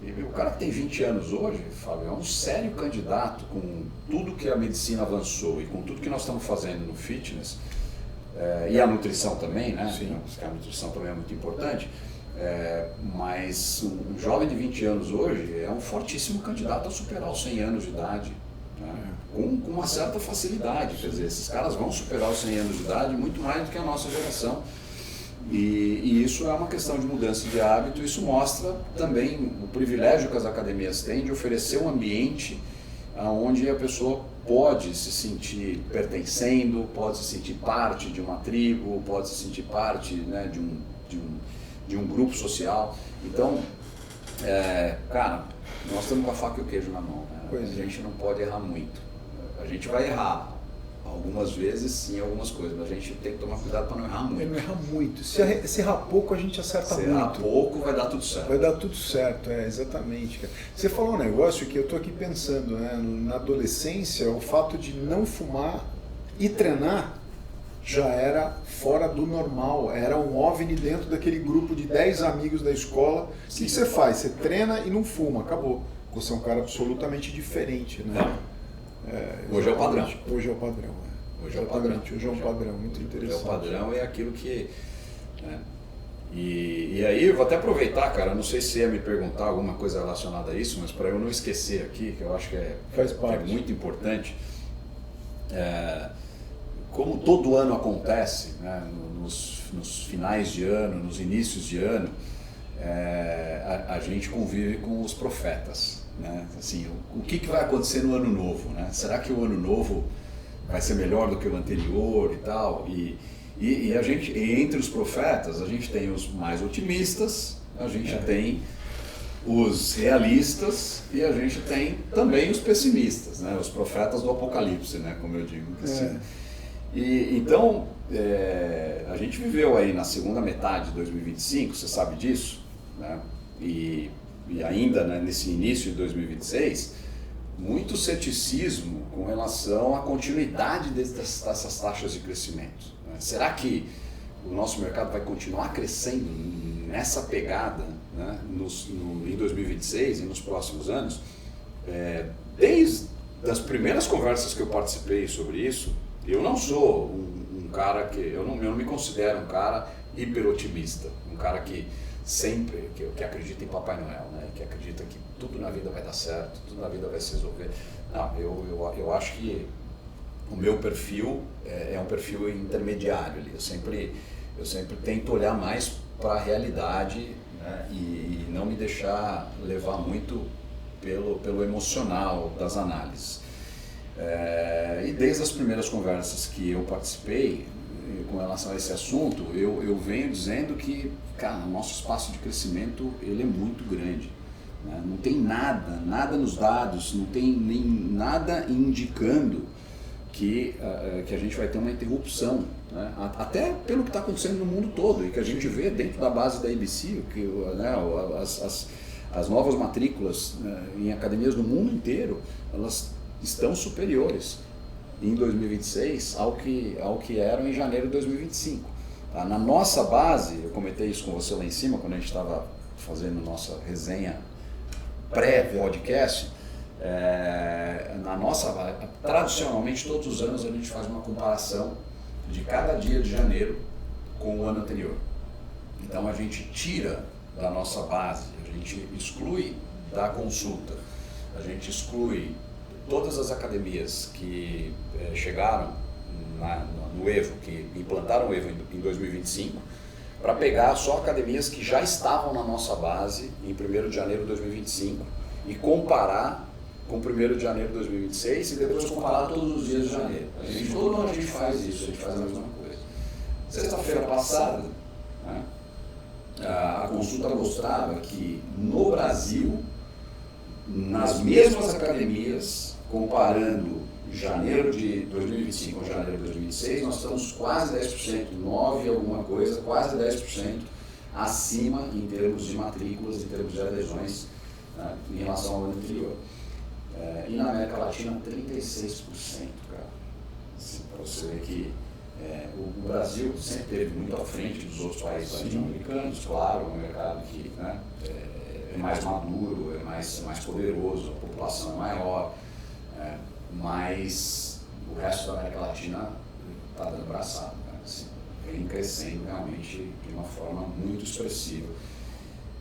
S2: E o cara que tem 20 anos hoje, Fábio, é um sério candidato com tudo que a medicina avançou e com tudo que nós estamos fazendo no fitness, e a nutrição também, né? Sim. Porque a nutrição também é muito importante, mas um jovem de 20 anos hoje é um fortíssimo candidato a superar os 100 anos de idade, né? Com uma certa facilidade. Quer dizer, esses caras vão superar os 100 anos de idade muito mais do que a nossa geração. E isso é uma questão de mudança de hábito. Isso mostra também o privilégio que as academias têm de oferecer um ambiente onde a pessoa pode se sentir pertencendo, pode se sentir parte de uma tribo, pode se sentir parte, né, de um grupo social. Então, cara, nós estamos com a faca e o queijo na mão, né? A gente não pode errar muito. A gente vai errar algumas vezes, sim, algumas coisas, mas a gente tem que tomar cuidado para não errar muito.
S1: Não errar muito. Se errar pouco, a gente acerta muito. Se errar
S2: pouco, vai dar tudo certo.
S1: Vai dar tudo certo, exatamente. Cara. Você falou um negócio que eu estou aqui pensando, né? Na adolescência, o fato de não fumar e treinar já era fora do normal, era um OVNI dentro daquele grupo de 10 amigos da escola. O que você faz? Você treina e não fuma, acabou. Você é um cara absolutamente diferente, né?
S2: Hoje é o padrão.
S1: Hoje é o padrão.
S2: Hoje é o padrão.
S1: Hoje é um padrão muito interessante.
S2: Hoje é o padrão, é aquilo que... Né? E aí eu vou até aproveitar, cara, não sei se ia me perguntar alguma coisa relacionada a isso, mas para eu não esquecer aqui, que eu acho que é muito importante, como todo ano acontece, né, nos finais de ano, nos inícios de ano, a gente convive com os profetas. Né? Assim, o que vai acontecer no ano novo? Né? Será que o ano novo vai ser melhor do que o anterior e tal? E a gente, entre os profetas, a gente tem os mais otimistas, a gente tem os realistas e a gente tem também os pessimistas, né? Os profetas do apocalipse, né? Como eu digo. Assim. Então, a gente viveu aí na segunda metade de 2025, você sabe disso, né? E ainda, né, nesse início de 2026, muito ceticismo com relação à continuidade dessas taxas de crescimento. Né? Será que o nosso mercado vai continuar crescendo nessa pegada, né, em 2026 e nos próximos anos? Desde as primeiras conversas que eu participei sobre isso, eu não sou um cara que... Eu não me considero um cara hiper otimista, um cara que sempre, que acredita em Papai Noel, né? Que acredita que tudo na vida vai dar certo, tudo na vida vai se resolver. Não, eu acho que o meu perfil é um perfil intermediário ali. Eu sempre tento olhar mais para a realidade, né? E não me deixar levar muito pelo emocional das análises. E desde as primeiras conversas que eu participei com relação a esse assunto, eu venho dizendo que, cara, o nosso espaço de crescimento ele é muito grande. Né? Não tem nada nos dados, não tem nem nada indicando que a gente vai ter uma interrupção, né? Até pelo que está acontecendo no mundo todo e que a gente vê dentro da base da ABC, que, né, as novas matrículas, né, em academias do mundo inteiro, elas estão superiores em 2026 ao que eram em janeiro de 2025. Tá? Na nossa base, eu comentei isso com você lá em cima, quando a gente estava fazendo nossa resenha pré-podcast, na nossa base, tradicionalmente todos os anos a gente faz uma comparação de cada dia de janeiro com o ano anterior. Então a gente tira da nossa base, a gente exclui da consulta, a gente exclui todas as academias que chegaram no EVO, que implantaram o EVO em 2025, para pegar só academias que já estavam na nossa base em 1º de janeiro de 2025 e comparar com 1º de janeiro de 2026 e depois comparar todos os dias de janeiro. Todo ano a gente faz isso, a gente faz a mesma coisa. Sexta-feira passada, né, a consulta mostrava que no Brasil, nas mesmas academias, comparando janeiro de 2025 com janeiro de 2026, nós estamos quase 10%, 9 alguma coisa, quase 10% acima em termos de matrículas, em termos de adesões, né, em relação ao ano anterior. E na América Latina, 36%, cara. Assim, para você ver que o Brasil sempre esteve muito à frente dos outros países latino-americanos, claro, é um mercado que, né, é mais maduro, é mais poderoso, a população é maior, mas o resto da América Latina está dando braçada, né? Assim, vem crescendo realmente de uma forma muito expressiva.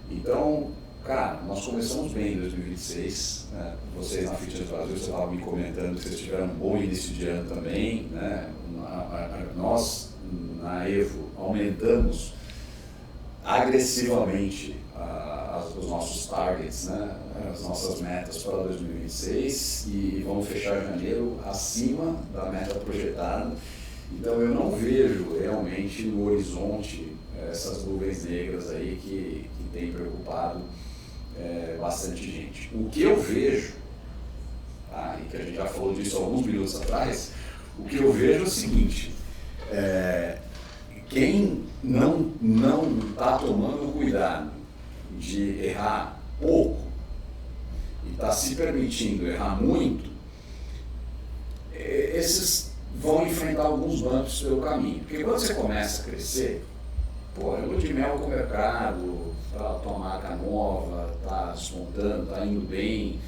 S2: Então, cara, nós começamos bem em 2026, né? Vocês na Fitness Brasil, você estava me comentando que vocês tiveram um bom início de ano também, né? Nós, na EVO, aumentamos agressivamente os nossos targets, né? As nossas metas para 2026 e vamos fechar janeiro acima da meta projetada. Então eu não vejo realmente no horizonte essas nuvens negras aí que tem preocupado bastante gente. O que eu vejo, tá, e que a gente já falou disso alguns minutos atrás, o que eu vejo é o seguinte: quem não está tomando cuidado de errar pouco e está se permitindo errar muito, esses vão enfrentar alguns bumps pelo caminho. Porque quando você começa a crescer, é lua de mel com o mercado, tá, tua marca nova, tá despontando, tá indo bem,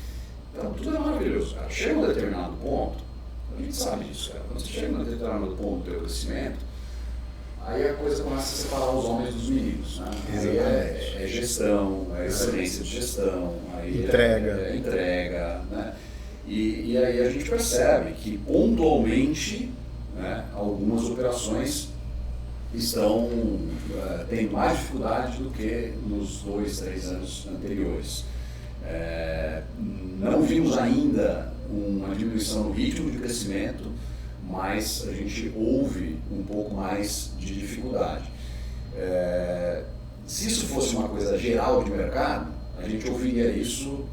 S2: então tudo é maravilhoso, cara. Chega a um determinado ponto, a gente sabe disso, cara. Quando você chega a um determinado ponto do teu crescimento, aí a coisa começa a separar os homens dos meninos, né? Aí é gestão, é excelência de gestão, aí
S1: entrega,
S2: entrega, né? E aí a gente percebe que pontualmente, né, algumas operações estão tendo mais dificuldade do que nos 2, 3 anos anteriores. Não vimos ainda uma diminuição no ritmo de crescimento, mas a gente ouve um pouco mais de dificuldade. Se isso fosse uma coisa geral de mercado, a gente ouviria isso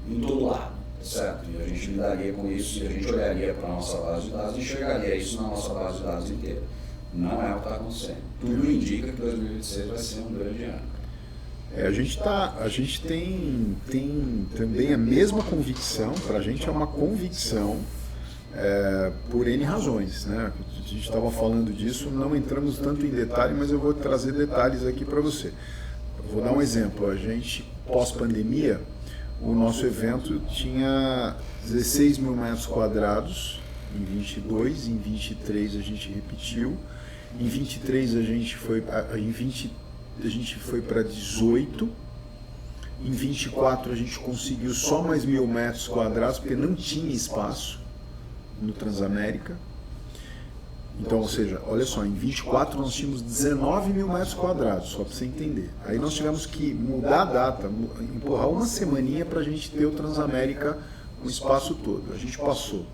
S2: em todo lado, certo? E a gente lidaria com isso e a gente olharia para a nossa base de dados e enxergaria isso na nossa base de dados inteira. Não é o que está acontecendo. Tudo indica que 2026 vai ser um grande ano.
S1: A gente tem também a mesma convicção, para a gente é uma convicção, por N razões, né? A gente estava falando disso, não entramos tanto em detalhe, mas eu vou trazer detalhes aqui para você. Eu vou dar um exemplo. A gente, pós-pandemia, o nosso evento tinha 16 mil metros quadrados em 22, em 23 a gente repetiu, em 23 a gente foi, em a gente foi para 18. Em 24 a gente conseguiu só mais 1.000 metros quadrados, porque não tinha espaço no Transamérica. Então, ou seja, olha só, em 24 nós tínhamos 19.000 metros quadrados, só para você entender. Aí nós tivemos que mudar a data, empurrar uma semaninha para a gente ter o Transamérica o espaço todo. A gente passou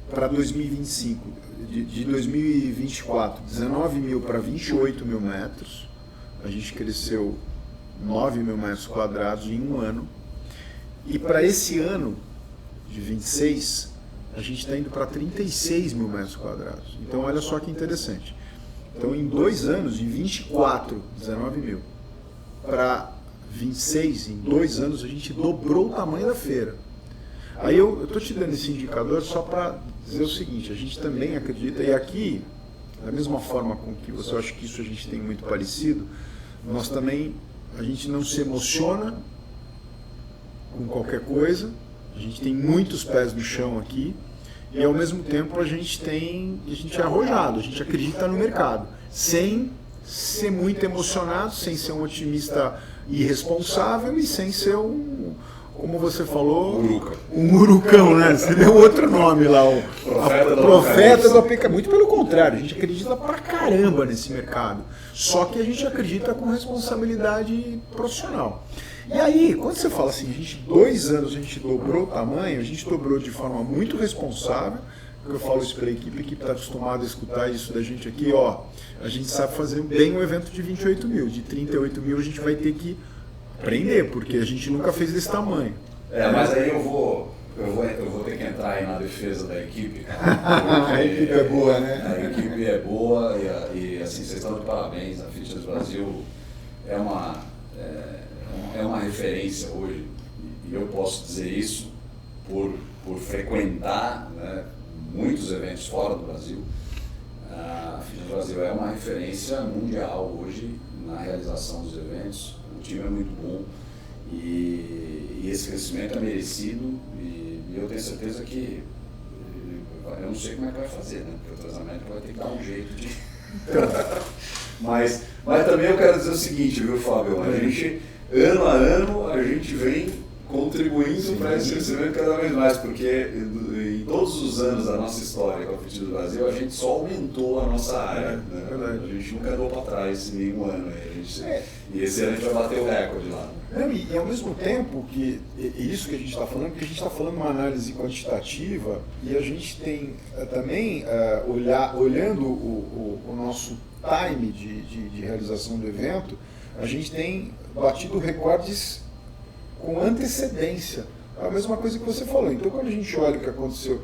S1: para 2025, de 2024, 19.000 para 28.000 metros. A gente cresceu 9.000 metros quadrados em um ano. E para esse ano, de 26, a gente está indo para 36.000 metros quadrados. Então, olha só que interessante. Então, em 2 anos, de 24, 19.000, para 26, em 2 anos, a gente dobrou o tamanho da feira. Aí eu estou te dando esse indicador só para dizer o seguinte, a gente também acredita, e aqui, da mesma forma com que você acha que isso a gente tem muito parecido, nós também, a gente não se emociona com qualquer coisa, a gente tem muitos pés no chão aqui, e ao mesmo tempo a gente é arrojado, a gente acredita no mercado, sem ser muito emocionado, sem ser um otimista irresponsável e sem ser como você falou, um urucão, né? Você deu outro nome lá, o profeta do apocalipse. Muito pelo contrário, a gente acredita pra caramba nesse mercado, só que a gente acredita com responsabilidade profissional. E aí, quando você fala assim, 2 anos a gente dobrou o tamanho, a gente dobrou de forma muito responsável, porque eu falo isso para a equipe está acostumada a escutar isso da gente aqui, ó, a gente sabe fazer bem um evento de 28.000, de 38.000 a gente vai ter que aprender, porque a gente nunca fez desse tamanho.
S2: Mas aí eu vou ter que entrar aí na defesa da equipe. A
S1: equipe é boa, né?
S2: A equipe é boa e assim, vocês estão de parabéns. A Fitness Brasil é uma referência hoje, e eu posso dizer isso por frequentar, né, muitos eventos fora do Brasil. A Fitness Brasil é uma referência mundial hoje na realização dos eventos, o time é muito bom e esse crescimento é merecido e eu tenho certeza que, eu não sei como é que vai fazer, né, porque o Transamérica vai ter que dar um jeito de... mas também eu quero dizer o seguinte, viu, Fábio, a gente... Ano a ano a gente vem contribuindo para esse crescimento cada vez mais, porque em todos os anos da nossa história com a Fitness Brasil a gente só aumentou a nossa área, né? A gente nunca andou para trás em nenhum ano. E esse ano a gente vai bater o recorde lá.
S1: E ao mesmo tempo que isso que a gente está falando, porque a gente está falando uma análise quantitativa e a gente tem também, olhando o nosso time de realização do evento, a gente tem batido recordes com antecedência. É a mesma coisa que você falou. Então, quando a gente olha o que aconteceu,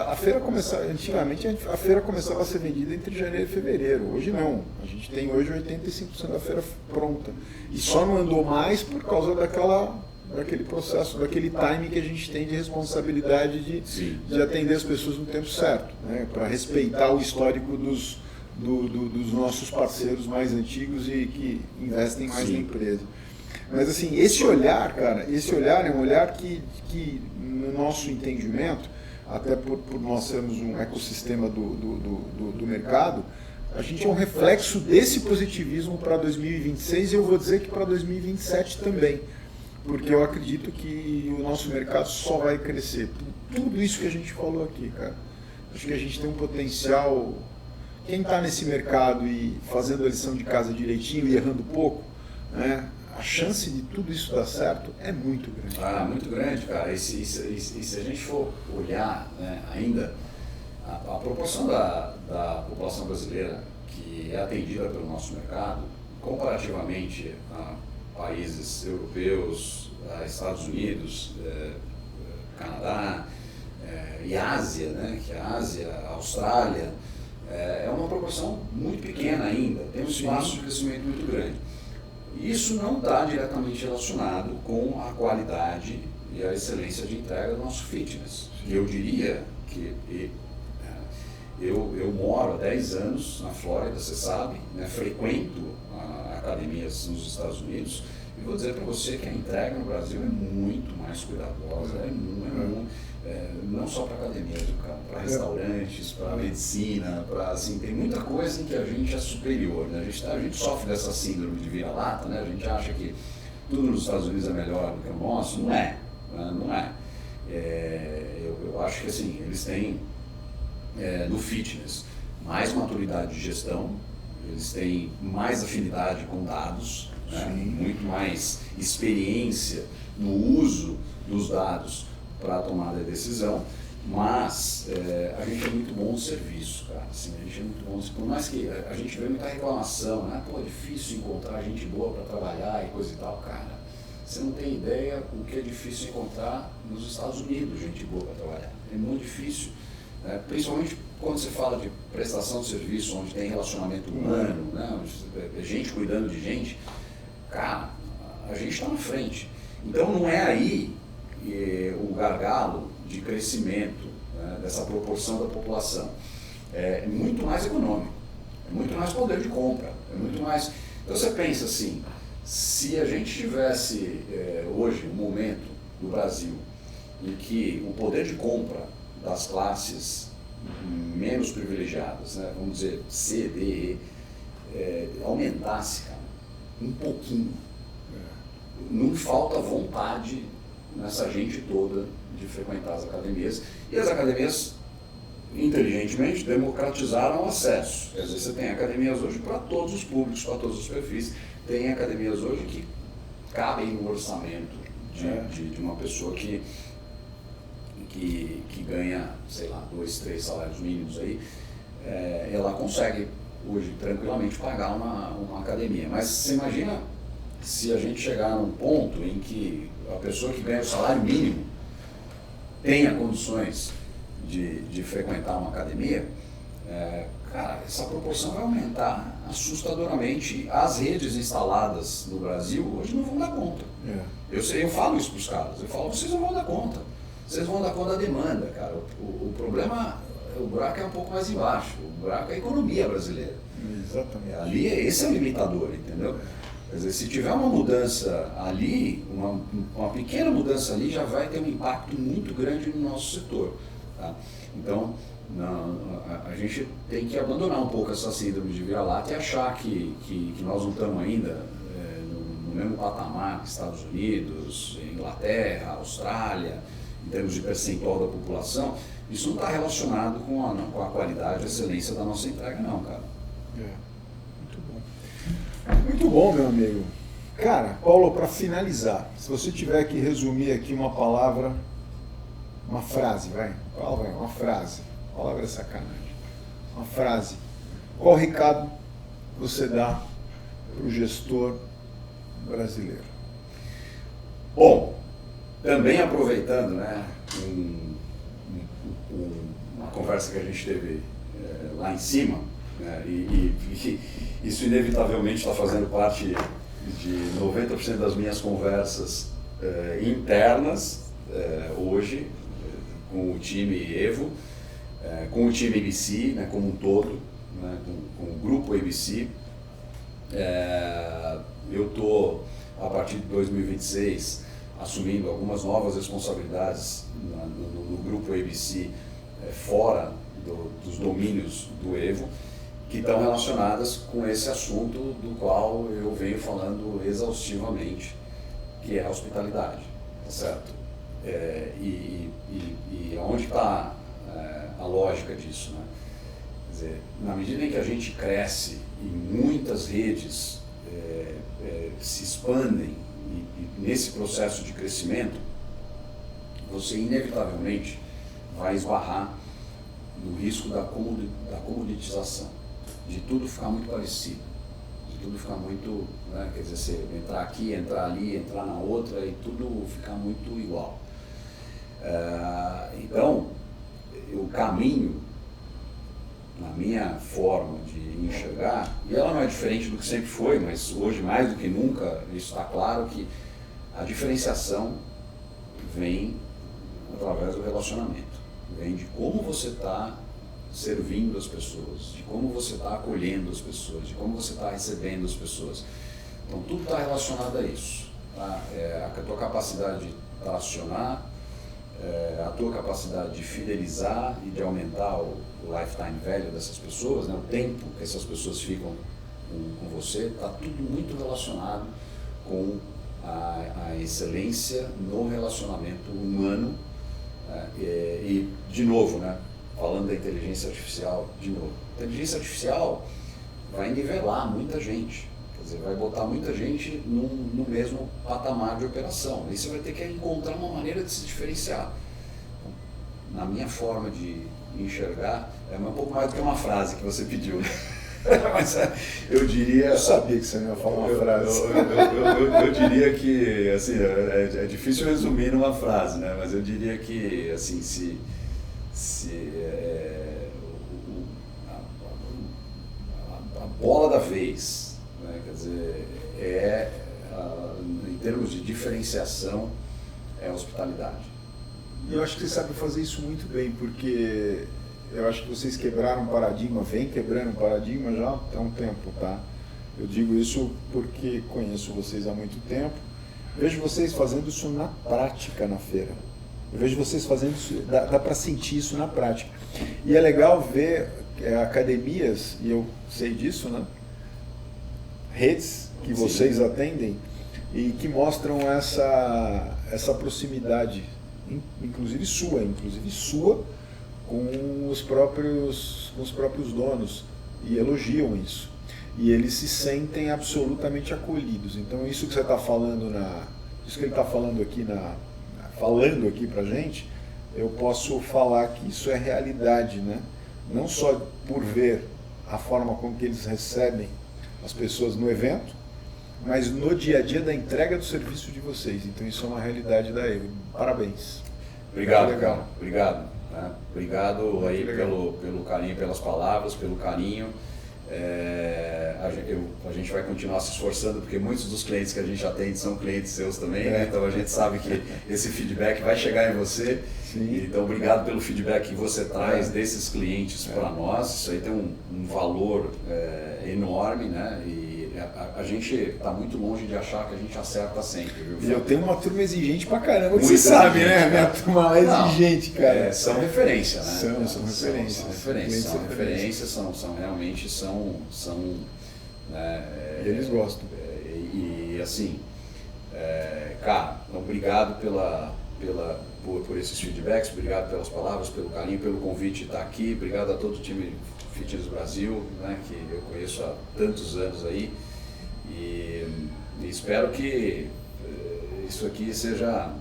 S1: a feira começava, antigamente a feira começava a ser vendida entre janeiro e fevereiro. Hoje não. A gente tem hoje 85% da feira pronta. E só não andou mais por causa daquele processo, daquele timing que a gente tem de responsabilidade de atender as pessoas no tempo certo, né? Para respeitar o histórico dos nossos parceiros mais antigos e que investem mais na empresa. Mas assim, esse olhar, cara, é um olhar que no nosso entendimento, até por nós sermos um ecossistema do mercado, a gente é um reflexo desse positivismo para 2026 e eu vou dizer que para 2027 também, porque eu acredito que o nosso mercado só vai crescer. Tudo isso que a gente falou aqui, cara. Acho que a gente tem um potencial. Quem está nesse mercado e fazendo a lição de casa direitinho e errando pouco, né, a chance de tudo isso dar certo é muito grande.
S2: Muito grande, cara. E se a gente for olhar, né, ainda, a proporção da população brasileira que é atendida pelo nosso mercado, comparativamente a países europeus, a Estados Unidos, Canadá e Ásia, né, que a Ásia, a Austrália, é uma proporção muito pequena ainda, tem um espaço de crescimento muito grande. Isso não está diretamente relacionado com a qualidade e a excelência de entrega do nosso fitness. Eu diria que eu moro há 10 anos na Flórida, você sabe, né, frequento academias nos Estados Unidos, e vou dizer para você que a entrega no Brasil é muito mais cuidadosa, não só para academias, para restaurantes, para medicina, assim, tem muita coisa em que a gente é superior, né? A gente sofre dessa síndrome de vira-lata, né? A gente acha que tudo nos Estados Unidos é melhor do que o nosso, não é, né? Não é. Eu acho que assim, eles têm no fitness mais maturidade de gestão, eles têm mais afinidade com dados, né? Muito mais experiência no uso dos dados para a tomada de decisão, mas a gente é muito bom no serviço, cara. Assim, a gente é muito bom, por mais que a gente vê muita reclamação, né? Pô, é difícil encontrar gente boa para trabalhar e coisa e tal, cara. Você não tem ideia o que é difícil encontrar nos Estados Unidos, gente boa para trabalhar. É muito difícil, né? Principalmente quando você fala de prestação de serviço, onde tem relacionamento humano, né? Onde gente cuidando de gente, cara, a gente está na frente. Então não é aí o gargalo de crescimento, né, dessa proporção da população. É muito mais econômico, é muito mais poder de compra, é muito mais... Então você pensa assim, se a gente tivesse hoje um momento no Brasil em que o poder de compra das classes menos privilegiadas, né, vamos dizer C, D, E, aumentasse, cara, um pouquinho, não falta vontade nessa gente toda de frequentar as academias, e as academias inteligentemente democratizaram o acesso. Quer dizer, você tem academias hoje para todos os públicos, para todos os perfis, tem academias hoje que cabem no orçamento de uma pessoa que ganha, sei lá, 2, 3 salários mínimos aí, ela consegue hoje tranquilamente pagar uma academia. Mas você imagina se a gente chegar num ponto em que a pessoa que ganha o salário mínimo tenha condições de frequentar uma academia, cara, essa proporção vai aumentar assustadoramente. As redes instaladas no Brasil hoje não vão dar conta. Eu falo isso para os caras, eu falo, vocês não vão dar conta. Vocês vão dar conta da demanda, cara. O problema, o buraco é um pouco mais embaixo, o buraco é a economia brasileira.
S1: Exatamente.
S2: Esse é o limitador, entendeu? Quer dizer, se tiver uma mudança ali, uma pequena mudança ali, já vai ter um impacto muito grande no nosso setor. Tá? Então, a gente tem que abandonar um pouco essa síndrome de vira-lata e achar que nós não estamos ainda no mesmo patamar que Estados Unidos, Inglaterra, Austrália, em termos de percentual da população. Isso não está relacionado com a qualidade e excelência da nossa entrega, não, cara.
S1: Muito bom, meu amigo. Cara, Paulo, para finalizar, se você tiver que resumir aqui uma palavra, uma frase, vai. Qual vai? Uma frase. Palavra é sacanagem. Uma frase. Qual recado você dá para o gestor brasileiro?
S2: Bom, também aproveitando, né, uma conversa que a gente teve lá em cima, né, e isso inevitavelmente está fazendo parte de 90% das minhas conversas internas hoje, com o time Evo, com o time ABC, né, como um todo, né, com o grupo ABC. Eu estou, a partir de 2026, assumindo algumas novas responsabilidades no grupo ABC, fora dos domínios do Evo, que estão relacionadas com esse assunto do qual eu venho falando exaustivamente, que é a hospitalidade, tá certo? E onde está a lógica disso, né? Quer dizer, na medida em que a gente cresce e muitas redes se expandem, e nesse processo de crescimento, você inevitavelmente vai esbarrar no risco da comoditização, de tudo ficar muito parecido, de tudo ficar muito, né, quer dizer, você entrar aqui, entrar ali, entrar na outra e tudo ficar muito igual. Então, o caminho, na minha forma de enxergar, e ela não é diferente do que sempre foi, mas hoje mais do que nunca, isso está claro que a diferenciação vem através do relacionamento, vem de como você está servindo as pessoas, de como você está acolhendo as pessoas, de como você está recebendo as pessoas. Então tudo está relacionado a isso. a tua capacidade de tracionar, a tua capacidade de fidelizar e de aumentar o lifetime value dessas pessoas, né? O tempo que essas pessoas ficam com você, está tudo muito relacionado com a excelência no relacionamento humano. E de novo, né? Falando da inteligência artificial, de novo, a inteligência artificial vai nivelar muita gente. Quer dizer, vai botar muita gente no mesmo patamar de operação. E você vai ter que encontrar uma maneira de se diferenciar. Na minha forma de enxergar, é um pouco mais do que uma frase que você pediu, né? Mas eu diria...
S1: Eu sabia que você não ia falar uma frase.
S2: Eu diria que, assim, é difícil resumir numa frase, né? Mas eu diria que, assim, a bola da vez, né? Quer dizer, em termos de diferenciação, é a hospitalidade.
S1: E eu acho que você sabe fazer isso muito bem, porque eu acho que vocês quebraram um paradigma, vem quebrando um paradigma já há um tempo, tá? Eu digo isso porque conheço vocês há muito tempo, vejo vocês fazendo isso na prática na feira. Eu vejo vocês fazendo isso, dá para sentir isso na prática. E é legal ver academias, e eu sei disso, né? Redes que vocês atendem e que mostram essa proximidade, inclusive sua, com os próprios donos, e elogiam isso. E eles se sentem absolutamente acolhidos. Então isso que você está falando, isso que ele está falando aqui pra gente, eu posso falar que isso é realidade, né? Não só por ver a forma como que eles recebem as pessoas no evento, mas no dia a dia da entrega do serviço de vocês. Então isso é uma realidade da EVO. Parabéns.
S2: Obrigado, cara. Obrigado. Né? Obrigado aí pelo carinho, pelas palavras, pelo carinho. A gente vai continuar se esforçando, porque muitos dos clientes que a gente atende são clientes seus também, né? Então a gente sabe que esse feedback vai chegar em você. Sim. Então obrigado pelo feedback que você traz desses clientes para nós. Isso aí tem um valor enorme, né? E a gente está muito longe de achar que a gente acerta sempre, viu?
S1: E eu tenho uma turma exigente pra caramba, que você sabe, né? Minha turma é exigente, cara.
S2: São referência, né?
S1: São referências.
S2: São referências, realmente são né,
S1: eles gostam.
S2: E assim, cara, obrigado por esses feedbacks, obrigado pelas palavras, pelo carinho, pelo convite de estar aqui, obrigado a todo o time Fitness Brasil, né, que eu conheço há tantos anos aí, e espero que isso aqui seja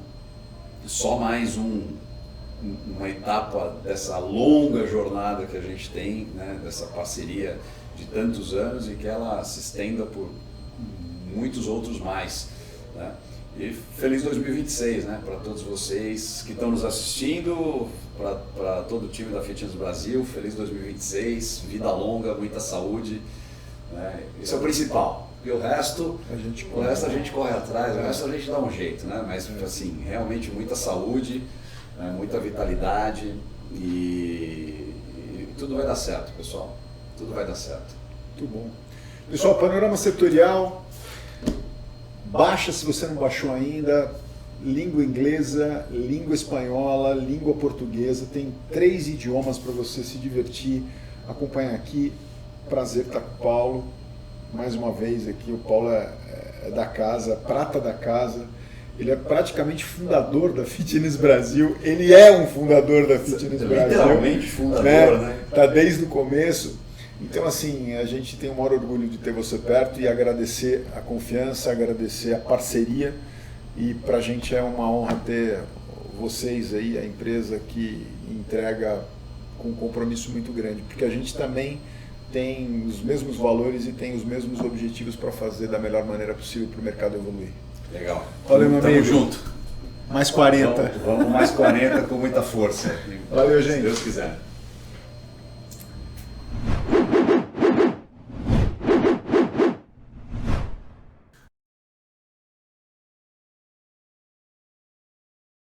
S2: só mais uma etapa dessa longa jornada que a gente tem, né, dessa parceria de tantos anos, e que ela se estenda por muitos outros mais, né? E feliz 2026, né, para todos vocês que estão nos assistindo, para todo o time da Fitness Brasil, feliz 2026, vida longa, muita saúde, né? Isso é o principal. E o resto a gente corre atrás, o resto a gente dá um jeito, né? Mas assim, realmente muita saúde, né? Muita vitalidade e tudo vai dar certo, pessoal. Tudo vai dar certo.
S1: Muito bom. Pessoal, panorama setorial. Baixa, se você não baixou ainda, língua inglesa, língua espanhola, língua portuguesa. Tem 3 idiomas para você se divertir, acompanhar aqui. Prazer estar com o Paulo. Mais uma vez aqui, o Paulo é da casa, prata da casa. Ele é praticamente fundador da Fitness Brasil. Ele é um fundador da Fitness Brasil.
S2: Literalmente fundador, né?
S1: Tá desde o começo. Então, assim, a gente tem o maior orgulho de ter você perto e agradecer a confiança, agradecer a parceria. E para a gente é uma honra ter vocês aí, a empresa que entrega com um compromisso muito grande, porque a gente também tem os mesmos valores e tem os mesmos objetivos para fazer da melhor maneira possível para o mercado evoluir.
S2: Legal.
S1: Valeu, meu amigo.
S2: Tamo junto.
S1: Mais 40.
S2: Vamos mais 40 com muita força.
S1: Valeu, gente.
S2: Se Deus quiser.